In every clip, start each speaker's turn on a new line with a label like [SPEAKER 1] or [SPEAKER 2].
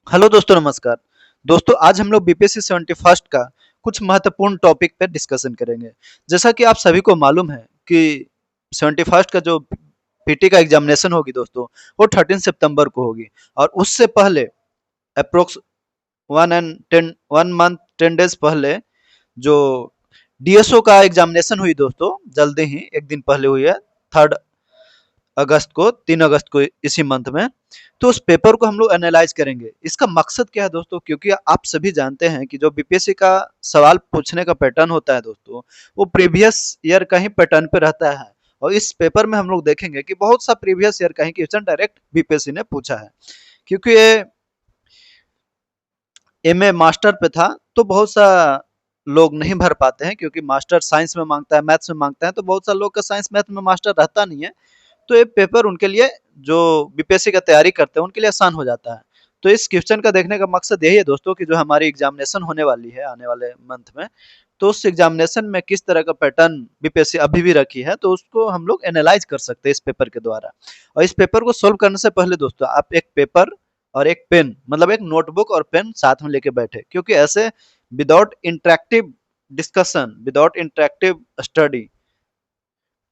[SPEAKER 1] Hello दोस्तों, नमस्कार। दोस्तों, आज हम लोग बीपीएससी 71st का कुछ महत्वपूर्ण टॉपिक पे डिस्कशन करेंगे। जैसा कि आप सभी को मालूम है कि 71st का जो पीटी का एग्जामिनेशन होगी दोस्तों, वो 13 सितंबर को होगी और उससे पहले अप्रोक्स 1 मंथ 10 डेज पहले जो डीएसओ का एग्जामिनेशन हुई दोस्तों, जल्दी ही एक दिन पहले हुई है, 3 अगस्त को, 3 अगस्त को इसी मंथ में। तो उस पेपर को हम लोग एनालाइज करेंगे। इसका मकसद क्या है दोस्तों? क्योंकि आप सभी जानते हैं कि जो बीपीएससी का सवाल पूछने का पैटर्न होता है दोस्तों, वो प्रीवियस ईयर का ही पैटर्न पे रहता है। और इस पेपर में हम लोग देखेंगे कि बहुत सा प्रीवियस ईयर का ही क्वेश्चन डायरेक्ट बीपीएससी ने पूछा है। क्योंकि ये एमए मास्टर पे था, तो बहुत सा लोग नहीं भर पाते हैं, क्योंकि मास्टर साइंस में मांगता है, मैथ्स में मांगता है, तो बहुत सा लोग का साइंस मैथ में मास्टर रहता नहीं है। तो ये पेपर उनके लिए, जो बीपीएससी का तैयारी करते हैं, उनके लिए आसान हो जाता है। तो इस क्वेश्चन का देखने का मकसद यही है दोस्तों कि जो हमारी एग्जामिनेशन होने वाली है आने वाले मंथ में, तो उस एग्जामिनेशन में किस तरह का पैटर्न बीपीएससी अभी भी रखी है, तो उसको हम लोग एनालाइज कर सकते हैं इस पेपर के द्वारा। और इस पेपर को सोल्व करने से पहले दोस्तों, आप एक पेपर और एक पेन, मतलब एक नोटबुक और पेन साथ में लेके बैठे, क्योंकि ऐसे without interactive discussion, without interactive study,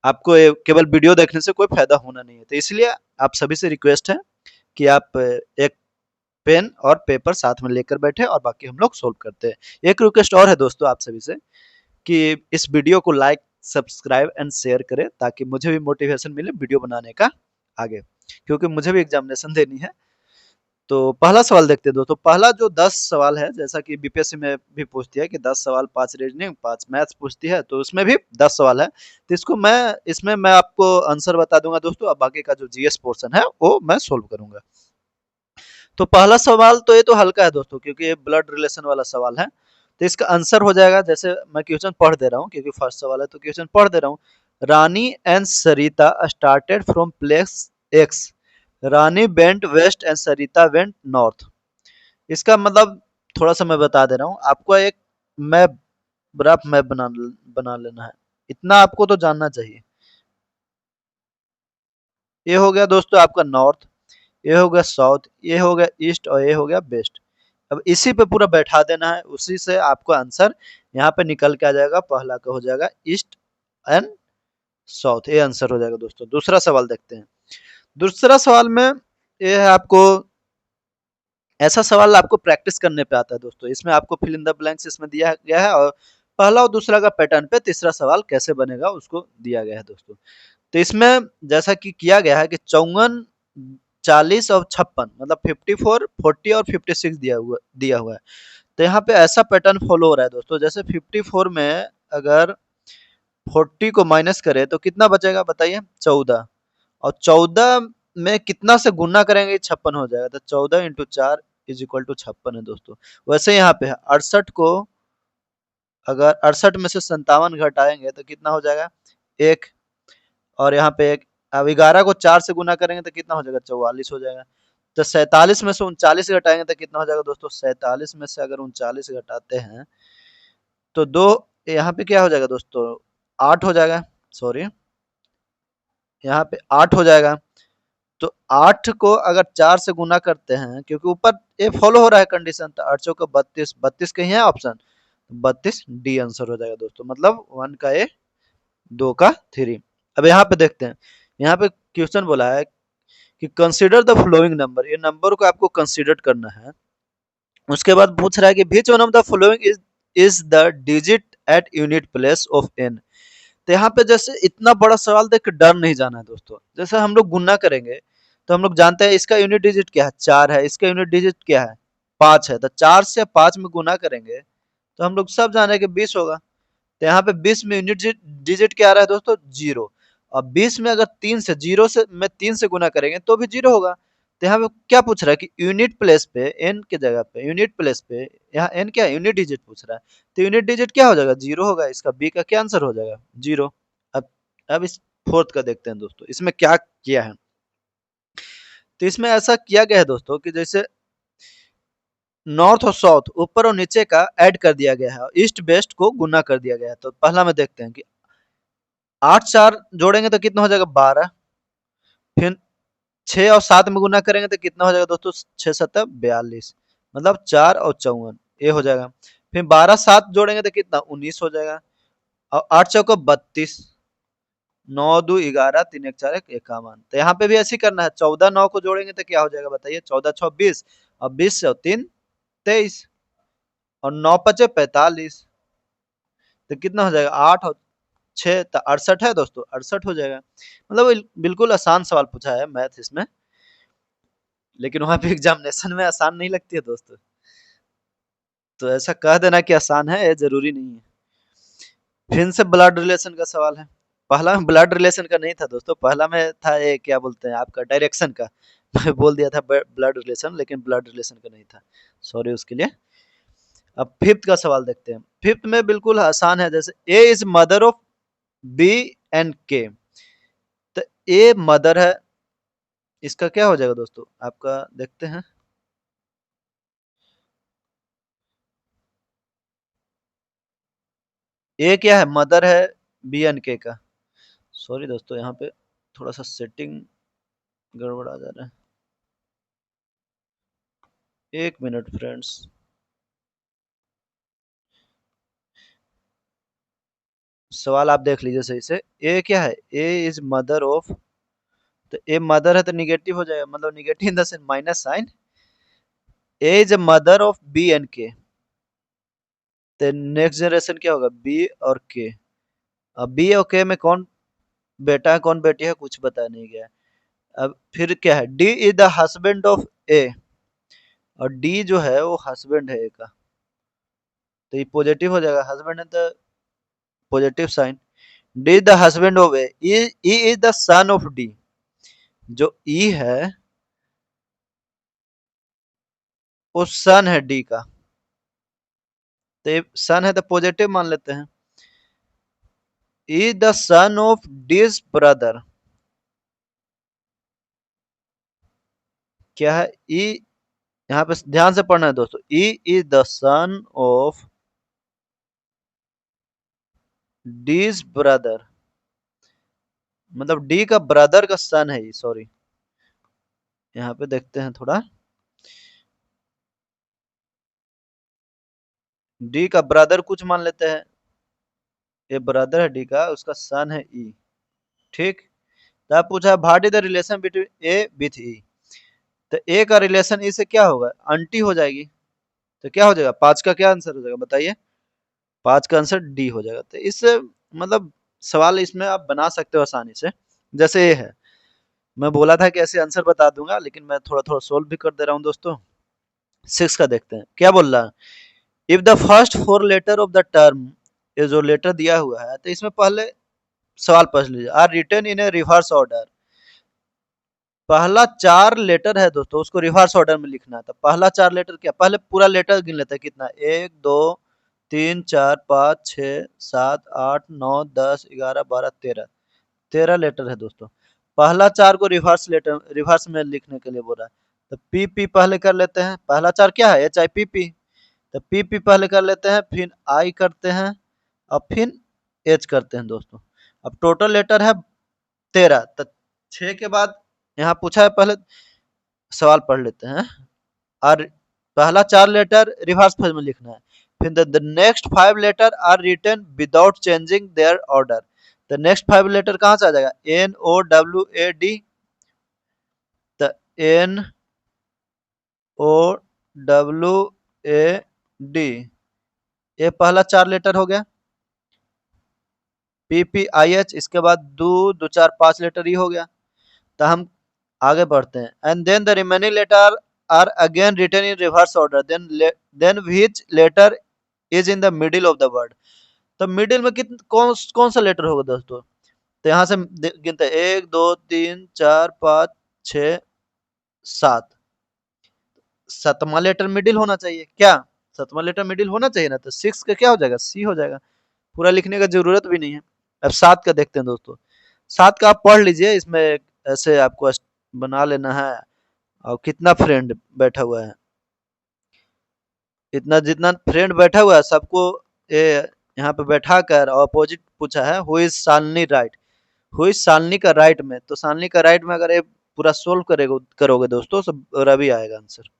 [SPEAKER 1] आपको केवल वीडियो देखने से कोई फायदा होना नहीं है। तो इसलिए आप सभी से रिक्वेस्ट है कि आप एक पेन और पेपर साथ में लेकर बैठे और बाकी हम लोग सोल्व करते हैं। एक रिक्वेस्ट और है दोस्तों आप सभी से कि इस वीडियो को लाइक, सब्सक्राइब एंड शेयर करें, ताकि मुझे भी मोटिवेशन मिले वीडियो बनाने का आगे, क्योंकि मुझे भी एग्जामिनेशन देनी है। तो पहला सवाल देखते हैं दोस्तों। पहला जो 10 सवाल है, जैसा कि बीपीएससी में भी पूछती है कि 10 सवाल, 5 रीजनिंग, 5 मैथ्स पूछती है, तो उसमें भी 10 सवाल है। तो इसमें मैं आपको आंसर बता दूंगा दोस्तों, अब बाकी का जो जीएस पोर्शन है वो मैं सोल्व करूंगा। तो पहला सवाल तो ये तो हल्का है दोस्तों, क्योंकि ये ब्लड रिलेशन वाला सवाल है। तो इसका आंसर हो जाएगा, जैसे मैं क्वेश्चन पढ़ दे रहा हूँ, क्योंकि फर्स्ट सवाल है तो क्वेश्चन पढ़ दे रहा हूँ। Rani and Sarita started from place X. Rani went west and Sarita went north. इसका मतलब थोड़ा सा मैं बता दे रहा हूँ आपको। एक मैप, रफ मैप बना लेना है, इतना आपको तो जानना चाहिए। ये हो गया दोस्तों आपका नॉर्थ, ये हो गया साउथ, ये हो गया ईस्ट और ये हो गया वेस्ट। अब इसी पे पूरा बैठा देना है, उसी से आपको आंसर यहाँ पे निकल के आ जाएगा। पहला का हो जाएगा ईस्ट एंड साउथ, ये आंसर हो जाएगा दोस्तों। दूसरा सवाल देखते हैं। दूसरा सवाल में ये है आपको, ऐसा सवाल आपको प्रैक्टिस करने पे आता है दोस्तों। इसमें आपको फिल इन द ब्लैंक्स इसमें दिया गया है, और पहला और दूसरा का पैटर्न पे तीसरा सवाल कैसे बनेगा उसको दिया गया है दोस्तों। तो इसमें जैसा कि किया गया है कि 54, 40 और 56, मतलब 54, 40 और 56 दिया हुआ है। तो यहाँ पे ऐसा पैटर्न फॉलो हो रहा है दोस्तों, जैसे 54 में अगर 40 को माइनस करें तो कितना बचेगा बताइए? 14। और 14 में कितना से गुना करेंगे? 56 हो जाएगा। तो 14 इंटू 4 इज इक्वल टू 56 है दोस्तों। वैसे यहाँ पे है 68 को, अगर 68 में से 57 घटाएंगे तो कितना हो जाएगा? एक। और यहाँ पे एक। अब 11 को 4 से गुना करेंगे तो कितना हो जाएगा? 44 हो जाएगा। तो 47 में से 39 घटाएंगे तो कितना हो जाएगा दोस्तों? 47 में से अगर 39 घटाते हैं तो दो, यहाँ पे क्या हो जाएगा दोस्तों? 8 हो जाएगा। सॉरी, यहाँ पे 8 हो जाएगा। तो 8 को अगर 4 से गुना करते हैं, क्योंकि ऊपर ये फॉलो हो रहा है कंडीशन, तो 8 चौका 32, 32 कहीं है ऑप्शन, 32 डी आंसर हो जाएगा दोस्तों। मतलब 1 का ए, 2 का 3। अब यहाँ पे देखते हैं। यहाँ पे क्वेश्चन बोला है कि कंसीडर द फ्लोइंग नंबर, ये नंबर को आपको कंसीडर करना है। उसके बाद पूछ रहा है कि which one of the following is the digit at unit place of n. तो यहाँ पे जैसे इतना बड़ा सवाल देख के डर नहीं जाना है दोस्तों। जैसे हम लोग गुना करेंगे तो हम लोग जानते हैं इसका यूनिट डिजिट क्या है? 4 है। इसका यूनिट डिजिट क्या है? 5 है। तो 4 से 5 में गुना करेंगे तो हम लोग सब जाने कि 20 होगा। तो यहाँ पे 20 में यूनिट डिजिट क्या आ रहा है दोस्तों? 0। और 20 में अगर 3 से 0 से में 3 से गुना करेंगे तो भी 0 होगा। तो यहाँ पे क्या पूछ रहा है कि यूनिट प्लेस पे, एन के जगह पे यूनिट प्लेस पे, यहाँ एन क्या है? यूनिट डिजिट पूछ रहा है। तो यूनिट डिजिट क्या हो जाएगा? 0 होगा। इसका बी का क्या आंसर हो जाएगा? 0। अब अब इस फोर्थ का देखते हैं दोस्तों, इसमें क्या किया है। तो इसमें ऐसा किया गया है दोस्तों कि जैसे नॉर्थ और साउथ, ऊपर और नीचे का ऐड कर दिया गया है और ईस्ट वेस्ट को गुना कर दिया गया है। तो पहला में देखते हैं कि 8 4 जोड़ेंगे तो कितना हो जाएगा? 12। फिर 6 और 7 में गुना करेंगे तो कितना हो जाएगा दोस्तों? 6 7 42। मतलब 4 और 54 ये हो जाएगा। फिर 12 7 जोड़ेंगे तो कितना 19 हो जाएगा। और 8 चौको 32, 9 2 11, 3 1 4 1 51। तो यहाँ पे भी ऐसे ही करना है, 14 9 को जोड़ेंगे तो क्या हो जाएगा बताइए, 14 6 20 और 20 से 3 23 और 9 5 45। तो कितना हो जाएगा 8 और 6 तो 68 है दोस्तों, 68 हो जाएगा। मतलब बिल्कुल आसान सवाल पूछा है मैथ इसमें, लेकिन वहां पे एग्जामिनेशन में आसान नहीं लगती है दोस्तों। तो ऐसा कह देना कि आसान है, ये जरूरी नहीं है। फिर से ब्लड रिलेशन का सवाल है। पहला में ब्लड रिलेशन का नहीं था दोस्तों, पहला में था ये क्या बोलते हैं आपका डायरेक्शन का। मैं बोल दिया था ब्लड रिलेशन, लेकिन ब्लड रिलेशन का नहीं था, सॉरी उसके लिए। अब फिफ्थ का सवाल देखते हैं। फिफ्थ में बिल्कुल आसान है, जैसे A is mother of B and K. तो ए मदर है, इसका क्या हो जाएगा दोस्तों आपका, देखते हैं। ए क्या है, मदर है बी एंड के का। सॉरी दोस्तों यहाँ पे थोड़ा सा सेटिंग गड़बड़ा जा रहा है, एक मिनट फ्रेंड्स। सवाल आप देख लीजिए सही से। ए क्या है, ए इज मदर ऑफ, तो ए मदर है तो निगेटिव हो जाएगा, मतलब negative in the sense minus sign. A is a mother of B and K. तो नेक्स्ट जनरेशन क्या होगा, बी और के। अब बी और के में कौन बेटा है कौन बेटी है कुछ बता नहीं गया है। अब फिर क्या है, D is the husband of A, और डी जो है वो हस्बैंड है ए का। तो ये पॉजिटिव हो जाएगा, हस्बैंड है तो positive sign. D is the husband of A, E is the son of D. जो ई है वो सन है डी का, तो ये सन है तो पॉजिटिव मान लेते हैं। Is the son of this brother, क्या है ई, यहाँ पे ध्यान से पढ़ना है दोस्तों। E is the son of this brother, मतलब डी का ब्रदर का सन है ये, सॉरी। यहाँ पे देखते हैं थोड़ा, डी का ब्रदर कुछ मान लेते हैं, ये ब्रदर है डी का, उसका सन है ई। ठीक। तो आप पूछा what is the relation between A with E. तो ए का रिलेशन ई से क्या होगा, आंटी हो जाएगी। तो क्या हो जाएगा, 5 का क्या आंसर हो जाएगा बताइए, 5 का आंसर डी हो जाएगा। तो इससे मतलब सवाल इसमें आप बना सकते हो आसानी से। जैसे ये है, मैं बोला था कि ऐसे आंसर बता दूंगा, लेकिन मैं थोड़ा थोड़ा सोल्व भी कर दे रहा हूँ दोस्तों। 6 का देखते हैं क्या बोल रहा है। If the first 4 letter of the term, ये जो लेटर दिया हुआ है, तो इसमें पहले सवाल पढ़ लीजिए, are written in a reverse order. पहला 4 लेटर है दोस्तों, उसको रिवर्स ऑर्डर में लिखना है। तो पहला 4 लेटर क्या, पहले पूरा लेटर गिन लेते हैं कितना, 1 2 3 4 5 6 7 8 9 10 11 12 13, 13 लेटर है दोस्तों। पहला 4 को रिवर्स लेटर रिवर्स में लिखने के लिए बोल रहा है। तो पी पी पहले कर लेते हैं, पहला 4 क्या है, एच आई पी पी। तो पी पी पहले कर लेते हैं, फिर आई करते हैं, और फिर एच करते हैं दोस्तों। अब टोटल लेटर है 13। तो 6 के बाद यहाँ पूछा है, पहले सवाल पढ़ लेते हैं। और पहला 4 लेटर रिवर्स फॉर्म में लिखना है। फिर the next 5 letter are written without changing their order. The next 5 letter कहाँ से आ जाएगा, N O W A D. The N O W A D, ये पहला 4 लेटर हो गया। पी पी आई एच, इसके बाद दो दो 4 5 लेटर ही हो गया। तो हम आगे बढ़ते हैं। And then the remaining letter are again written in reverse order, then which letter is in the middle of the word. तो मिडिल में कौन कौन सा लेटर होगा दोस्तों। तो यहाँ से गिनते हैं, 1 2 3 4 5 6 7, सातवां लेटर मिडिल होना चाहिए क्या, सातवां लेटर मिडिल होना चाहिए ना। तो 6 का क्या हो जाएगा, सी हो जाएगा। पूरा लिखने का जरूरत भी नहीं है। अब 7 का देखते हैं दोस्तों। 7 का आप पढ़ लीजिए, इसमें ऐसे आपको बना लेना है। और कितना फ्रेंड बैठा हुआ है, इतना जितना फ्रेंड बैठा हुआ है सबको ये यहाँ पे बैठा कर अपोजिट पूछा है, who is Shalini right. Who is Shalini का राइट में, तो शालिनी का राइट में अगर ये पूरा सोल्व करोगे दोस्तों, सब रवि आएगा आंसर।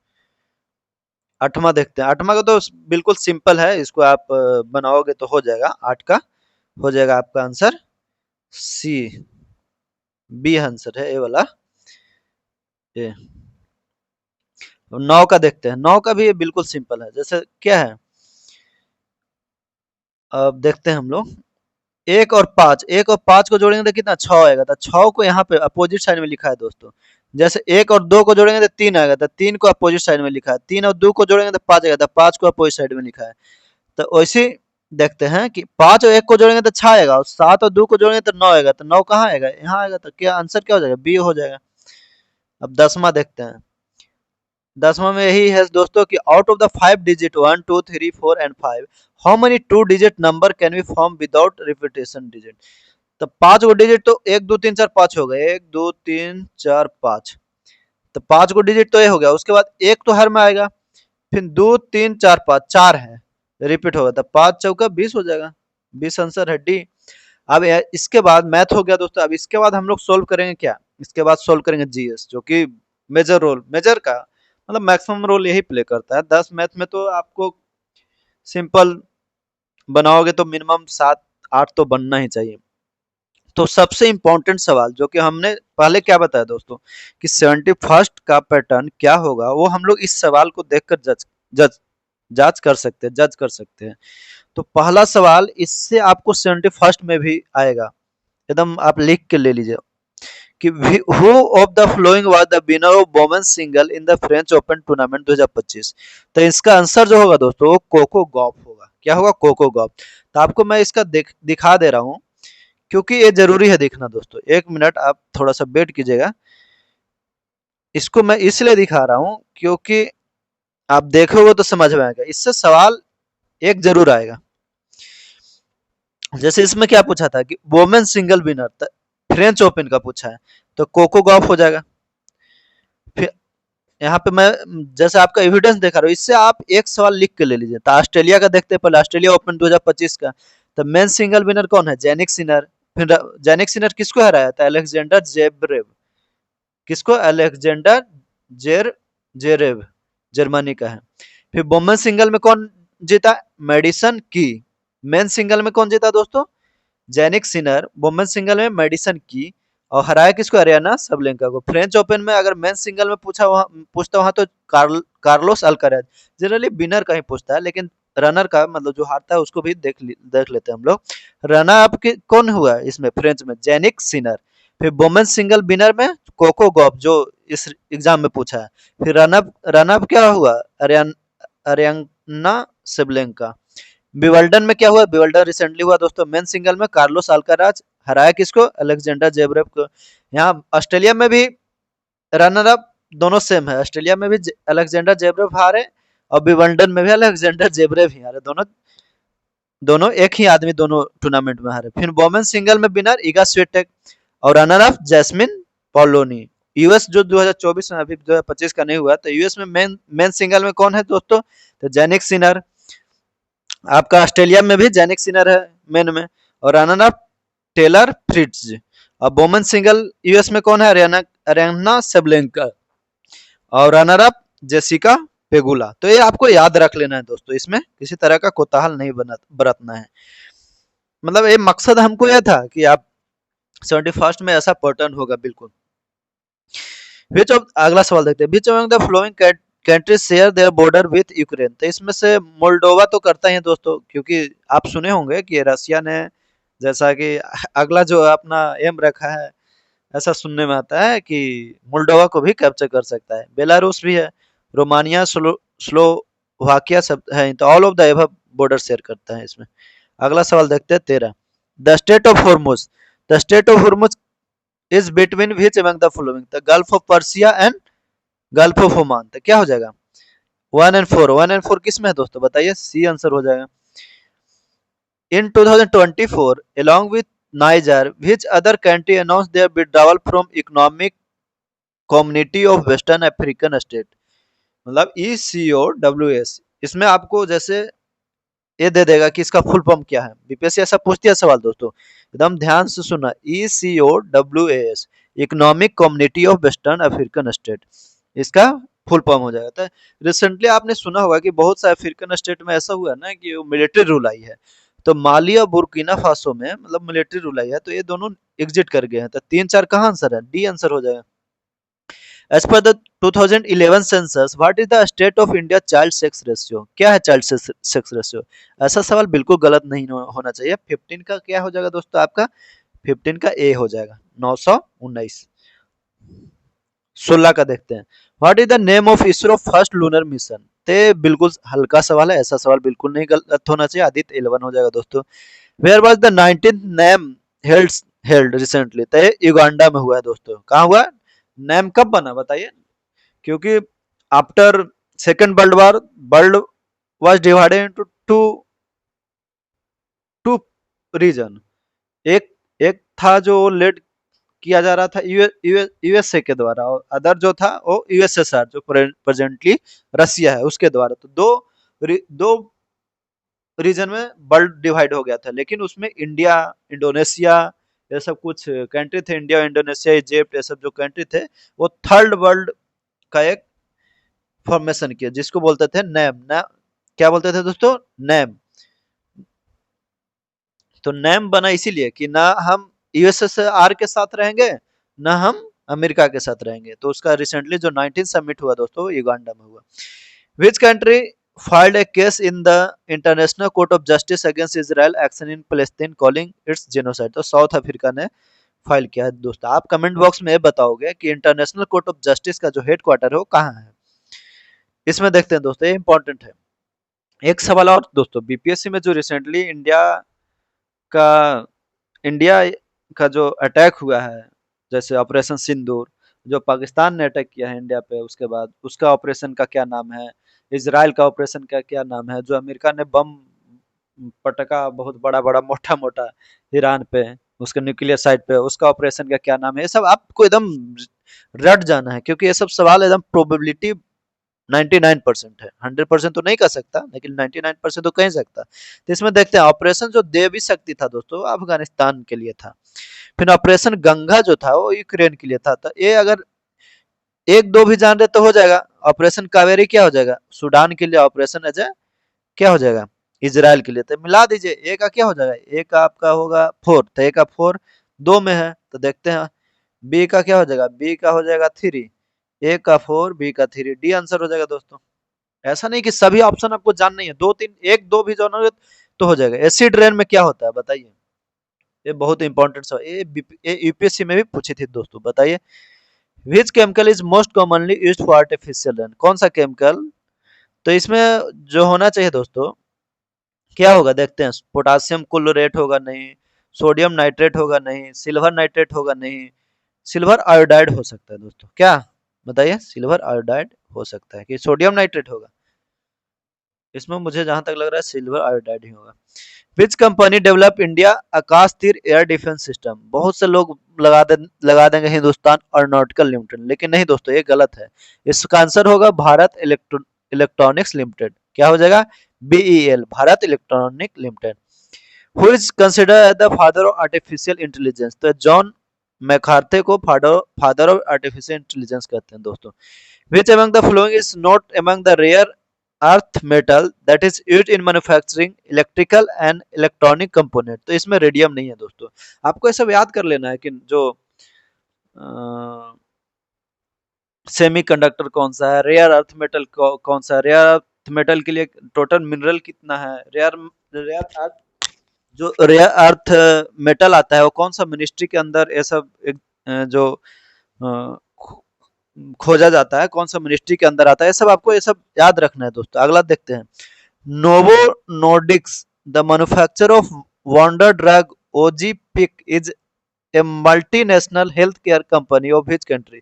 [SPEAKER 1] आठवां देखते हैं। आठवां का तो बिल्कुल सिंपल है, इसको आप बनाओगे तो हो जाएगा। 8 का हो जाएगा आपका आंसर सी, बी आंसर है, ए वाला। ये 9 का देखते हैं। 9 का भी बिल्कुल सिंपल है। जैसे क्या है, अब देखते हैं हम लोग। 1 और 5, 1 और 5 को जोड़ेंगे तो कितना 6 आएगा, तो 6 को यहाँ पे अपोजिट साइड में लिखा है दोस्तों। जैसे 1 और 2 को जोड़ेंगे तो 3 आएगा, तो 3 को अपोजिट साइड में लिखा है। 3 और 2 को जोड़ेंगे तो 5 आएगा, तो 5 को अपोजिट साइड में लिखा है। तो वैसे ही देखते हैं कि 5 और 1 को जोड़ेंगे तो 6 आएगा, और 7 और 2 को जोड़ेंगे तो 9 आएगा। तो 9 कहाँ आएगा, यहाँ आएगा। तो क्या आंसर क्या हो जाएगा, बी हो जाएगा। अब 10वां देखते हैं। 10वां में यही है दोस्तों कि out of the 5 digit 1 2 3 4 and 5, how many 2 digit number can we form without repetition digit. तो 5 को डिजिट तो 1 2 3 4 5 हो गए, 1 2 3 4 5। तो 5 को डिजिट तो ये हो गया, उसके बाद 1 तो हर में आएगा, फिर 2 3 4 5, 4 है, रिपीट होगा, तो 5 चौका 20 हो जाएगा। 20 आंसर है डी। अब इसके बाद मैथ हो गया दोस्तों। अब इसके बाद हम लोग सोल्व करेंगे क्या, इसके बाद सोल्व करेंगे जीएस, जो कि मेजर का मतलब मैक्सिमम रोल यही प्ले करता है। 10 मैथ में तो आपको सिंपल बनाओगे तो मिनिमम 7 8 तो बनना ही चाहिए। तो सबसे इम्पोर्टेंट सवाल जो कि हमने पहले क्या बताया दोस्तों कि 71st का पैटर्न क्या होगा, वो हम लोग इस सवाल को देखकर जज जांच कर सकते हैं, जज कर सकते हैं। तो पहला सवाल इससे आपको 71st में भी आएगा, एकदम आप लिख के ले लीजिए कि who of the flowing was the winner of women single in the French open tournament 2025। तो इसका आंसर जो होगा दोस्तों वो कोको गॉफ होगा। क्या होगा, कोको गॉफ। तो आपको मैं इसका दिखा दे रहा हूँ, क्योंकि ये जरूरी है देखना दोस्तों। 1 मिनट आप थोड़ा सा वेट कीजिएगा। इसको मैं इसलिए दिखा रहा हूँ क्योंकि आप देखोगे तो समझ में आएगा, इससे सवाल एक जरूर आएगा। जैसे इसमें क्या पूछा था कि women single winner, French open का पूछा है, तो कोको गॉफ हो जाएगा। फिर यहाँ पे मैं जैसे आपका एविडेंस देखा रहा हूँ, इससे आप एक सवाल लिख के ले लीजिए। तो ऑस्ट्रेलिया का देखते हैं पहले, ऑस्ट्रेलिया ओपन 2025 का। तो मेन सिंगल विनर कौन है, जेनिक सिनर। फिर जेनिक सिनर किसको हराया था, अलेक्जेंडर जेबरेव। किसको, अलेक्जेंडर जेर जेरेव, जर्मनी का है। फिर वुमेन सिंगल में कौन जीता, मेडिसन की। मेन सिंगल में कौन जीता दोस्तों, जेनिक सिनर। वुमेन सिंगल में मेडिसन की, और हराया किसको, हरियाणा सबलेंका को। फ्रेंच ओपन में अगर मेन सिंगल में पूछता वहां तो कार्लोस अल्काराज। जनरली विनर का ही पूछता है, लेकिन रनर का मतलब जो हारता है उसको भी देख लेते हैं हम लोग। रनर अप कौन हुआ इसमें, फ्रेंच में जेनिक सिनर। फिर वुमेन सिंगल विनर में कोको गॉफ, जो इस एग्जाम में पूछा है। फिर रनअप क्या हुआ, अरियाना सेबलेंका। विंबलडन में क्या हुआ, विंबलडन रिसेंटली हुआ दोस्तों, मेन सिंगल में कार्लोस अल्काराज। हराया किसको, अलेक्जेंडर जेबरेव को। यहाँ ऑस्ट्रेलिया में भी रनर अप दोनों सेम है, ऑस्ट्रेलिया में भी अलेक्जेंडर जेबरेव हारे, और विंबलडन में भी अलेक्जेंडर जेबरेव ही हारे। दोनों दोनों एक ही आदमी दोनों टूर्नामेंट में हारे। फिर वोमेन सिंगल में विनर इगा स्वियाटेक, और रनर अप जैस्मिन पॉलोनी। यूएस जो 2024 में, अभी 2025 का नहीं हुआ, तो यूएस में मेन सिंगल में कौन है दोस्तों, तो जेनिक सिनर। आपका ऑस्ट्रेलिया में भी जेनिक सिनर है मेन में, और रनर अप टेलर फ्रिट्ज। अब वोमेन सिंगल यूएस में कौन है, अरियाना सेबलेंका, और रनर अप जेसिका पेगुला। तो ये आपको याद रख लेना है दोस्तों, इसमें किसी तरह का कोताहल नहीं बरतना है। मतलब ये मकसद हमको यह था कि आप 71st में ऐसा पैटर्न होगा बिल्कुल। विच ऑफ, अगला सवाल देखते हैं, which among the flowing countries share their border with Ukraine. तो इसमें से मोल्डोवा तो करता ही है दोस्तों, क्योंकि आप सुने होंगे कि रसिया ने, जैसा कि अगला जो अपना एम रखा है, ऐसा सुनने में आता है कि मोल्डोवा को भी कैप्चर कर सकता है। बेलारूस भी है, रोमानिया, स्लोवाकिया सब है, तो all of the above border share करता है इसमें। अगला सवाल देखते हैं 13, the state of Hormuz. The state of Hormuz is between which among the following, the gulf of Persia and gulf of Oman. तो क्या हो जाएगा, 1 एंड 4। 1 एंड 4 किस में है दोस्तों, बताइए, सी आंसर हो जाएगा। इन 2024 along with Niger, which other country announced their withdrawal from economic community of Western African state। मतलब ECOWS। इसमें आपको जैसे ये दे देगा कि इसका फुल फॉर्म क्या है, बीपीएससी ऐसा पूछती है सवाल दोस्तों, एकदम ध्यान से सुनना। ECOWAS, economic community of western African state, इसका फुल फॉर्म हो जाएगा। तो रिसेंटली आपने सुना होगा कि बहुत सारे अफ्रीकन स्टेट में ऐसा हुआ ना कि मिलिट्री रूल आई है। तो माली और बुर्किना फासो में मतलब मिलिट्री रूल आई है, तो ये दोनों एग्जिट कर गए हैं। तो 3-4 कहाँ आंसर है? डी आंसर हो जाएगा। As per the 2011 census what is the state of India child sex ratio? क्या है चाइल्ड सेक्स रेशियो? ऐसा सवाल बिल्कुल गलत नहीं होना चाहिए। 15 का क्या हो जाएगा दोस्तों आपका? 15 का ए हो जाएगा 919। 16 का देखते हैं। What is the name of ISRO first lunar mission? ते बिल्कुल हल्का सवाल है, ऐसा सवाल बिल्कुल नहीं गलत होना चाहिए। आदित्य 11 हो जाएगा दोस्तों। Where was the 19th name held held recently? तो युगांडा में हुआ है दोस्तों। कहाँ हुआ? नेम कब बना बताइए? क्योंकि after second world war world was divided into two two region. एक एक था जो लेड किया जा रहा था यूएसए के द्वारा, और अदर जो था वो यूएसएसआर जो प्रेजेंटली रसिया है उसके द्वारा। तो दो रीजन में वर्ल्ड डिवाइड हो गया था, लेकिन उसमें इंडिया, इंडोनेशिया, ये सब कुछ कंट्री थे। इंडिया, इंडोनेशिया, इजिप्ट, ये सब जो कंट्री थे वो थर्ड वर्ल्ड का एक फॉर्मेशन किया, जिसको बोलते थे नैम ना। क्या बोलते थे दोस्तों? नैम। तो नैम बना इसीलिए कि ना हम यूएसएसआर के साथ रहेंगे, ना हम अमेरिका के साथ रहेंगे। तो उसका रिसेंटली जो 19 समिट हुआ दोस्तों, युगांडा में हुआ। Which country filed a case in the International Court of Justice against Israel action in Palestine calling its genocide? तो साउथ अफ्रीका ने फाइल किया है दोस्तों। आप कमेंट बॉक्स में बताओगे कि इंटरनेशनल कोर्ट ऑफ जस्टिस का जो हेड क्वार्टर है वो कहाँ है। इसमें देखते हैं दोस्तों, ये इंपॉर्टेंट है। एक सवाल और दोस्तों, बीपीएससी में जो रिसेंटली का इंडिया का जो अटैक हुआ है, जैसे ऑपरेशन सिंदूर, जो पाकिस्तान ने अटैक किया है इंडिया पे, उसके बाद उसका ऑपरेशन का क्या नाम है? इजराइल का ऑपरेशन का क्या नाम है? जो अमेरिका ने बम पटका बहुत बड़ा बड़ा मोटा मोटा ईरान पे, उसके न्यूक्लियर साइट पे, उसका ऑपरेशन का क्या नाम है? ये सब आपको एकदम रट जाना है, क्योंकि ये सब सवाल एकदम प्रोबेबिलिटी 99% है। 100% तो नहीं कर सकता, लेकिन 99% तो कह सकता। तो इसमें देखते हैं, ऑपरेशन जो देवी शक्ति था दोस्तों, अफगानिस्तान के लिए था। फिर ऑपरेशन गंगा जो था वो यूक्रेन के लिए था। तो ये अगर एक दो भी जान रहे तो हो जाएगा। ऑपरेशन कावेरी क्या हो जाएगा? सूडान के लिए। ऑपरेशन अजय क्या हो जाएगा? इजराइल के लिए। तो मिला दीजिए, ए का क्या हो जाएगा? ए का आपका होगा 4, तो ए का 4 दो में है, तो देखते हैं। बी का क्या हो जाएगा? बी का हो जाएगा 3, ए का 4, बी का 3, डी आंसर हो जाएगा दोस्तों। ऐसा नहीं कि सभी ऑप्शन आपको जानना ही है, दो तीन एक दो भी जानोगे तो हो जाएगा। एसिड रेन में क्या होता है बताइए? ये बहुत इंपॉर्टेंट सवाल, ये यूपीएससी में भी पूछी थी दोस्तों, बताइए। Which chemical is most commonly used for artificial rain? कौन सा केमिकल? तो इसमें जो होना चाहिए दोस्तों, क्या होगा देखते हैं। पोटासियम क्लोरेट होगा नहीं, सोडियम नाइट्रेट होगा नहीं, सिल्वर नाइट्रेट होगा नहीं, सिल्वर आयोडाइड हो सकता है दोस्तों। क्या बताइए? सिल्वर आयोडाइड हो सकता है कि सोडियम नाइट्रेट होगा? इसमें मुझे जहां तक लग रहा है सिल्वर आयोडाइड ही होगा। विच कंपनी डेवलप इंडिया आकाश तीर एयर डिफेंस सिस्टम? बहुत से लोग लगा देंगे हिंदुस्तान एरोनॉटिकल लिमिटेड, लेकिन नहीं दोस्तों, ये गलत है। इसका आंसर होगा भारत इलेक्ट्रॉनिक्स लिमिटेड। क्या हो जाएगा? BEL, Bharat electronic limited. Who is considered the father of artificial intelligence? तो जॉन मैकार्थी को फादर ऑफ आर्टिफिशियल इंटेलिजेंस कहते हैं दोस्तों। Which among the following is not among the rare earth metal that is used in manufacturing electrical and electronic component? तो इसमें radium नहीं है दोस्तों। आपको ये सब याद कर लेना है कि जो सेमीकंडक्टर कौन सा है, रेयर अर्थ मेटल कौन सा है, रेयर अर्थ मेटल के लिए टोटल मिनरल कितना है, रेयर रेयर अर्थ जो रेयर अर्थ मेटल आता है वो कौन सा मिनिस्ट्री के अंदर ये सब जो खोजा जाता है, कौन सा मिनिस्ट्री के अंदर आता है, ये सब आपको ये सब याद रखना है दोस्तों। अगला देखते हैं। Novo Nordisk the manufacture of wonder drug Ozempic is a multinational health care company of which country?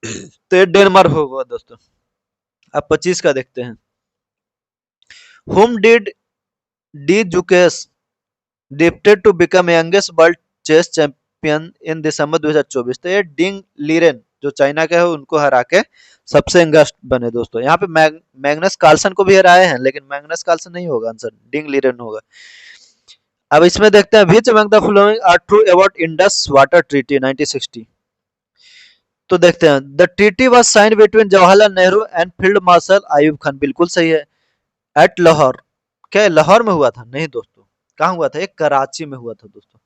[SPEAKER 1] तो ये डेनमार्क होगा दोस्तों। अब 25 का देखते हैं। Whom did D Gukesh defeated to become youngest world chess champion in December 2024? तो ये डिंग लीरेन जो चाइना के है उनको हरा के सबसे यंगेस्ट बने दोस्तों। यहाँ पे मैग्नस कार्लसन को भी हराए हैं, लेकिन मैग्नस कार्लसन नहीं होगा आंसर, डिंग लीरेन होगा। अब इसमें देखते हैं, which among the following are true about Indus water treaty 1960? तो देखते हैं, the treaty was sign between Jawaharlal Nehru and field marshal Ayub Khan, बिल्कुल सही है। एट लाहौर, क्या लाहौर में हुआ था? नहीं दोस्तों, कहाँ हुआ था? ये कराची में हुआ था दोस्तों।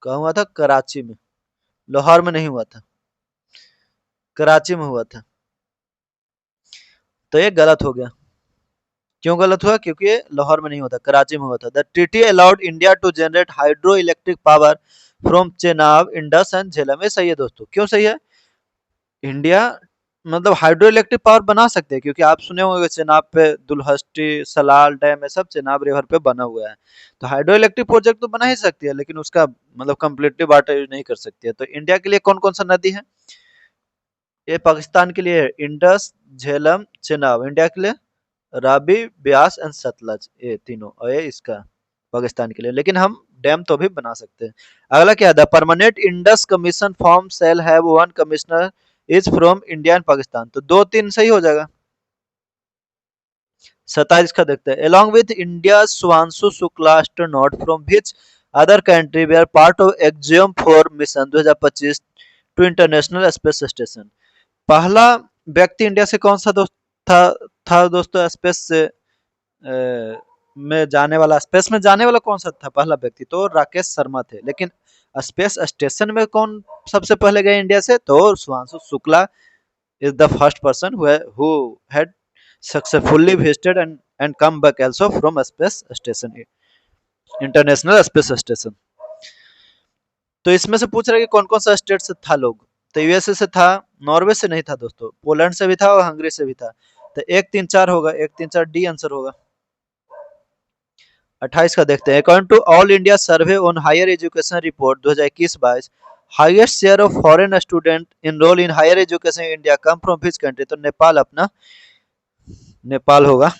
[SPEAKER 1] कहाँ हुआ था? कराची में, लाहौर में नहीं हुआ था, कराची में हुआ था। तो ये गलत हो गया। क्यों गलत हुआ? क्योंकि ये लाहौर में नहीं हुआ था, कराची में हुआ था। The treaty allowed India to generate hydroelectric power from Chenab, Indus and Jhelum. ये सही है दोस्तों। क्यों सही है? इंडिया मतलब हाइड्रो इलेक्ट्रिक पावर बना सकते हैं, क्योंकि आप सुने होंगे चेनाब पे दुलहस्टी सलाल डैम है, सब चेनाब रिवर पे बना हुआ है। तो हाइड्रो इलेक्ट्रिक प्रोजेक्ट तो बना ही सकती है, लेकिन उसका मतलब कम्प्लीटली वाटर यूज नहीं कर सकती है। तो इंडिया के लिए कौन कौन सा नदी है? ये पाकिस्तान के लिए है इंडस, झेलम, चेनाब। इंडिया के लिए राबी, ब्यास एंड सतलज, ये तीनों। और ये इसका पाकिस्तान के लिए, लेकिन हम डैम तो भी बना सकते हैं। अगला क्या है? The permanent Indus commission form cell have one commissioner is from India and Pakistan. तो दो तीन सही हो जाएगा। 27 का देखते हैं, along with India's Swanshu Shukla astronaut from which other country were part of Axiom 4 mission 2025 to International Space Station। पहला व्यक्ति इंडिया से कौन सा दोस्त था दोस्तों? स्पेस से में जाने वाला, स्पेस में जाने वाला कौन सा था पहला व्यक्ति? तो राकेश शर्मा थे। लेकिन स्पेस स्टेशन में कौन सबसे पहले गए इंडिया से? तो Sudhanshu Shukla is the first person who had successfully visited and come back also from a space station, international space station। तो इसमें से पूछ रहे कि कौन कौन सा स्टेट से था लोग। तो यूएसए से था, नॉर्वे से नहीं था दोस्तों, पोलैंड से भी था और हंगरी से भी था। तो 1 3 4 होगा, 1 3 4 डी आंसर होगा। 28 का देखते हैं, according to all India survey on higher education report 2021-22 highest share of foreign student enroll in higher education in India come from which country? तो नेपाल, अपना नेपाल होगा।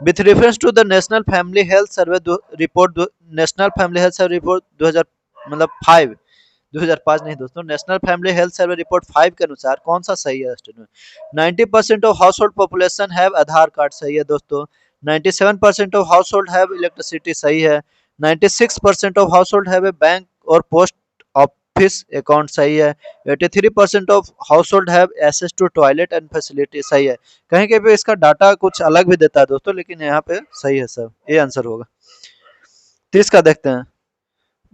[SPEAKER 1] With reference to the national family health survey report, national family health survey report 2000 मतलब 5 2005 नहीं दोस्तों, national family health survey report 5 के अनुसार कौन सा सही है statement? 90% of house hold population have Aadhaar card, सही है दोस्तों। 97% of household have electricity, सही है। 96% of household have a bank और पोस्ट ऑफिस अकाउंट, सही है। 83% of household have access to toilet and facility, सही है। कहीं कहीं पे इसका डाटा कुछ अलग भी देता है दोस्तों, लेकिन यहाँ पे सही है सब, ये आंसर होगा। 30 का देखते हैं,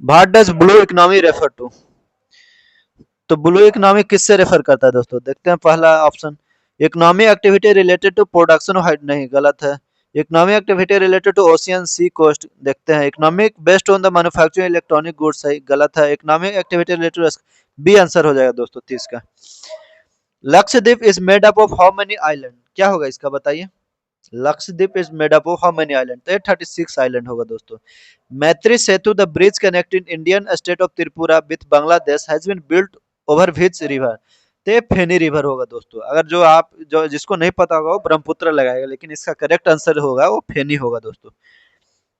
[SPEAKER 1] what does blue economy refer to? तो ब्लू इकोनॉमी किससे रेफर करता है दोस्तों? देखते हैं, पहला option, economic activity related to production of, नहीं गलत है। Economic activity related to ocean sea coast, देखते हैं, economic based on the manufacturing electronic goods, सही गलत है। Economic activity related, B answer हो जाएगा दोस्तों 30 का। Lakshadweep is made up of how many island? क्या होगा इसका बताइए? Lakshadweep is made up of how many island? तो 36 आइलैंड होगा दोस्तों। Maitri Setu, the bridge connecting Indian state of Tripura with Bangladesh has been built over which river? तो ये फेनी रिवर होगा दोस्तों। अगर जो जिसको नहीं पता होगा वो ब्रह्मपुत्र लगाएगा, लेकिन इसका करेक्ट आंसर होगा वो फेनी होगा दोस्तों।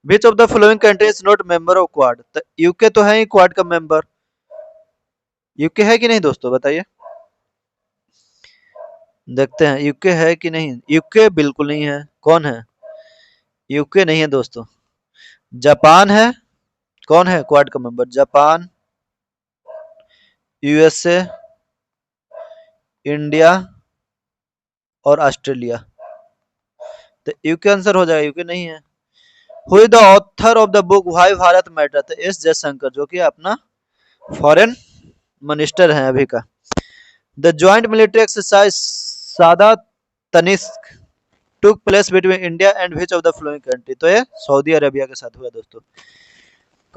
[SPEAKER 1] Which of the following country is not member of quad? तो यूके तो है ही क्वाड का मेंबर, यूके है कि नहीं दोस्तों बताइए? देखते हैं यूके है कि नहीं। यूके बिल्कुल नहीं है। कौन है? यूके नहीं है दोस्तों। जापान है। कौन है क्वाड का मेंबर? जापान, यूएसए, इंडिया और ऑस्ट्रेलिया। तो यूके आंसर हो जाएगा, यूके नहीं है। Who is the author of the book why Bharat matter? तो एस जयशंकर, जो कि अपना फॉरेन मिनिस्टर है अभी का। द ज्वाइंट मिलिट्री एक्सरसाइज सादा तनिष्क took place between India and which of the following country? तो ये सऊदी अरेबिया के साथ हुआ दोस्तों।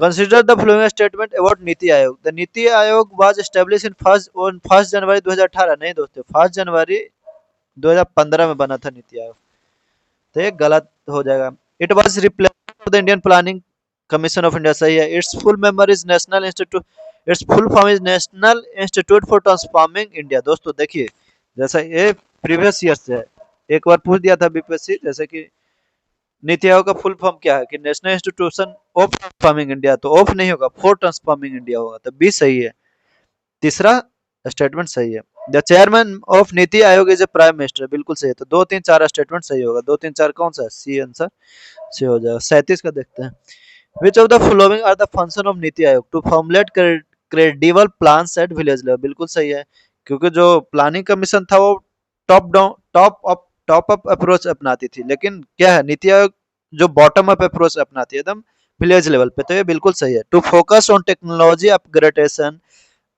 [SPEAKER 1] Consider the following statement about NITI Aayog. The NITI Aayog was establish in first January 2018, नहीं दोस्तों, 1 जनवरी 2015 में बना था नीति आयोग। तो ये गलत हो जाएगा। It was replace the Indian planning commission of India, सही है। It's full member is national institute, it's full form is national institute for transforming India. दोस्तों देखिए, जैसा ये प्रीवियस ईयर से है, एक बार पूछ दिया था बीपीएससी, जैसे कि नीति आयोग का फुल फॉर्म क्या है कि national institution of transforming India, तो ऑफ नहीं होगा, फॉर ट्रांसफॉर्मिंग इंडिया होगा। तो बी सही है, तीसरा स्टेटमेंट सही है। द चेयरमैन ऑफ नीति आयोग इज ए प्राइम मिनिस्टर, बिल्कुल सही है। तो 2 3 4 स्टेटमेंट सही होगा। 2 3 4 कौन सा है? सी आंसर से हो जाएगा। 37 का देखते हैं, which of the following are the function of NITI Aayog? To formulate credible plans at village level, बिल्कुल सही है। क्योंकि जो प्लानिंग कमीशन था वो top down top up approach अपनाती थी, लेकिन क्या है नीति आयोग जो बॉटम अप अप्रोच अपनाती है एकदम विलेज लेवल पे। तो ये बिल्कुल सही है। To focus on technology upgradation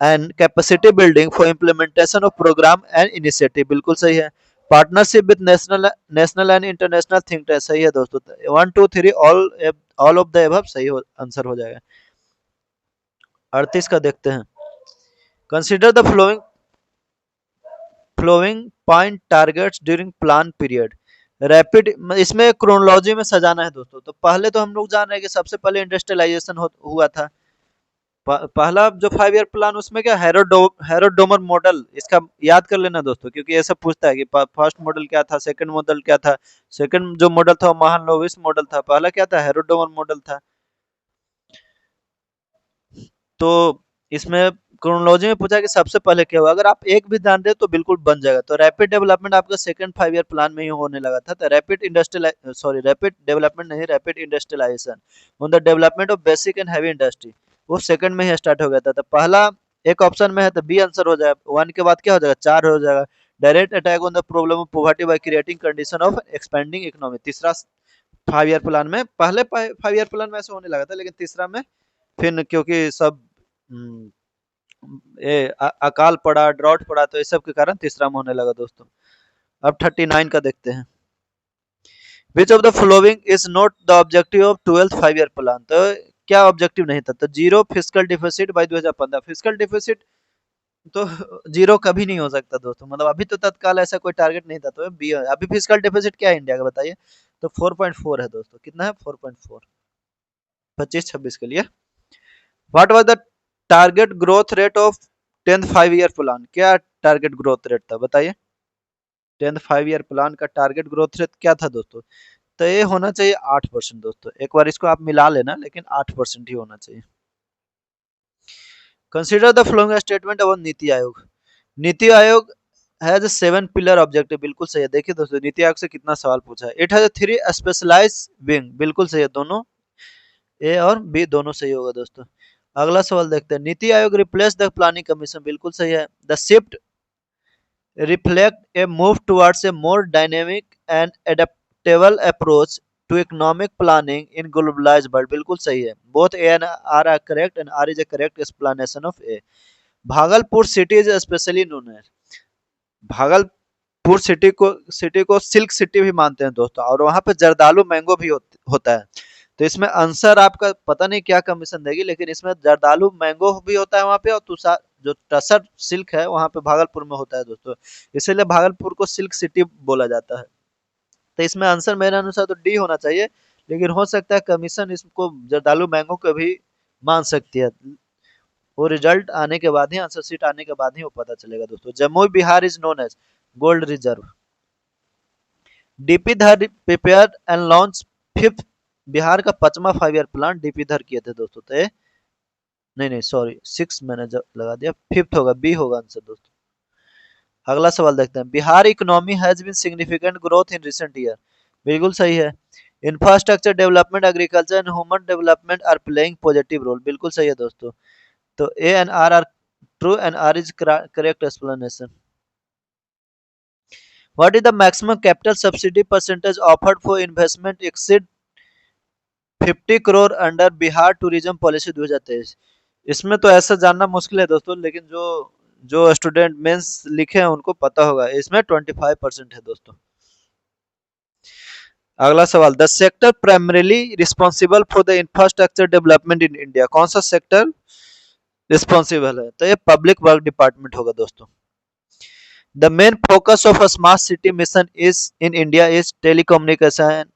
[SPEAKER 1] and capacity building for implementation of program and initiative, बिल्कुल सही है। Partnership with national and international think tank, सही है दोस्तों। 1 2 3 ऑल ऑफ द एबव सही आंसर हो जाएगा। 38 का देखते हैं। Consider the following point targets during plan period. Rapid, इसमें क्रोनोलॉजी में सजाना है दोस्तों। तो पहले तो हम लोग जान रहे हैं कि सबसे पहले इंडस्ट्रियलाइजेशन हुआ था। पहला जो 5 ईयर प्लान, उसमें क्या हेरोडोमर मॉडल, इसका याद कर लेना दोस्तों, क्योंकि ये सब पूछता है कि फर्स्ट मॉडल क्या था, सेकंड मॉडल क्या था। सेकंड जो मॉडल था वो महालनोबिस मॉडल था, पहला क्या था, हेरोडोमर मॉडल था। तो इसमें क्रोनोलॉजी में पूछा कि सबसे पहले क्या हुआ। अगर आप एक भी जान रहे तो बिल्कुल बन जाएगा। तो रैपिड डेवलपमेंट आपका सेकंड 5 ईयर प्लान में ही होने लगा था। तो रैपिड डेवलपमेंट नहीं, rapid industrialization on the development of basic and heavy industry, वो सेकंड में ही स्टार्ट हो गया था। तो पहला एक ऑप्शन में है तो बी आंसर हो जाएगा। 1 के बाद क्या हो जाएगा, 4 हो जाएगा। Direct attack on the problem of poverty by creating condition of expanding economy, तीसरा 5 ईयर प्लान में। पहले 5 ईयर प्लान में ऐसे होने लगा था, लेकिन तीसरा में फिर क्योंकि सब हम्म, अकाल पड़ा, ड्रॉट पड़ा, तो इस सब के कारण तीसरा में होने लगा दोस्तों। अब 39 का देखते हैं। Which of the following is not the objective of 12th 5 year plan. तो क्या ऑब्जेक्टिव नहीं था। तो zero physical deficit by 2015। Physical deficit तो जीरो कभी नहीं हो सकता दोस्तों, मतलब अभी तो तत्काल ऐसा कोई टारगेट नहीं था। तो अभी फिजिकल डिफिसिट क्या है इंडिया का, बताइए। तो 4.4 है दोस्तों। कितना है, 4.4, 25-26 के लिए। What was the target growth rate of 10th 5 year plan. क्या टारगेट ग्रोथ रेट था, बताइए। 10th 5 ईयर प्लान का टारगेट ग्रोथ रेट क्या था दोस्तों। तो ये होना चाहिए 8% दोस्तों। एक बार इसको आप मिला लेना, लेकिन 8% ही होना चाहिए। Consider the following statement about NITI आयोग। NITI Aayog has 7 pillar objective, बिल्कुल सही है। देखिए दोस्तों, नीति आयोग से कितना सवाल पूछा है। इट हैज 3 स्पेशलाइज्ड विंग, बिल्कुल सही है। दोनों ए और बी दोनों सही होगा दोस्तों। अगला सवाल देखते हैं। NITI Aayog replace the planning commission, बिल्कुल सही है। The shift reflect a move towards a more dynamic and adaptable approach to economic planning in globalized world, बिल्कुल सही है। Both A and R are correct and R is a correct explanation of A. Bhagalpur city is specially known है। Bhagalpur city को silk city भी मानते हैं दोस्तों, और वहां पे जर्दालू मैंगो भी होता है। तो इसमें आंसर आपका पता नहीं क्या कमीशन देगी, लेकिन इसमें जर्दालू मैंगो भी होता है वहां पे, और तुषार जो टसर सिल्क है वहां पे भागलपुर में होता है दोस्तों। इसीलिए भागलपुर को सिल्क सिटी बोला जाता है। तो इसमें आंसर मेरे अनुसार तो डी होना चाहिए, लेकिन हो सकता है कमीशन इसको जर्दालू मैंगो को भी मान सकती है। वो रिजल्ट आने के बाद ही, आंसर शीट आने के बाद ही वो पता चलेगा दोस्तों। Jamui Bihar is known as gold reserve. DP Dhar prepare and launch fifth, Bihar का 5वां 5 ईयर प्लान डीपी धर किए थे दोस्तों। तो नहीं नहीं सॉरी, 6 मैंने लगा दिया, फिफ्थ होगा, बी होगा आंसर दोस्तों। अगला सवाल देखते हैं। Bihar economy has been significant growth in recent year, बिल्कुल सही है। Infrastructure development, agriculture and human development are playing positive role, बिल्कुल सही है दोस्तों। तो A and are true and are is correct explanation. What is the maximum capital subsidy percentage offered for investment exceed 50 crore under Bihar tourism policy 2023। इसमें तो ऐसा जानना मुश्किल है दोस्तों, लेकिन जो जो स्टूडेंट मेंस लिखे हैं उनको पता होगा। इसमें 25% है दोस्तों। अगला सवाल। The sector primarily responsible for the infrastructure development in India, कौन सा सेक्टर रिस्पॉन्सिबल है। तो ये पब्लिक वर्क डिपार्टमेंट होगा दोस्तों। The main focus of a smart city mission is in India is telecommunication,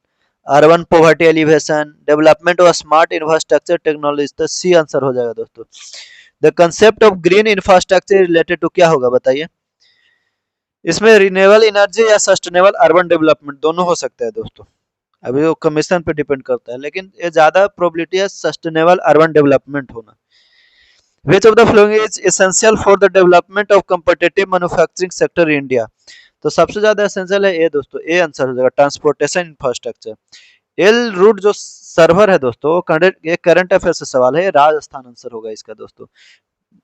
[SPEAKER 1] urban poverty alleviation, development of smart infrastructure technology। तो C answer हो जाएगा दोस्तों। The concept of green infrastructure related to क्या होगा, बताइए। इसमें रिन्यूएबल एनर्जी या sustainable urban development दोनों हो सकता है दोस्तों। अभी वो कमीशन पे डिपेंड करता है, लेकिन ये ज्यादा प्रोबेबिलिटी है सस्टेनेबल अर्बन डेवलपमेंट होना। Which of the following is essential for the development of competitive manufacturing sector in India। तो सबसे ज्यादा एसेंशियल है ए दोस्तों। ए आंसर हो जाएगा ट्रांसपोर्टेशन इंफ्रास्ट्रक्चर। एल रूट जो सर्वर है दोस्तों, ये करंट अफेयर से सवाल है, राजस्थान आंसर होगा इसका दोस्तों।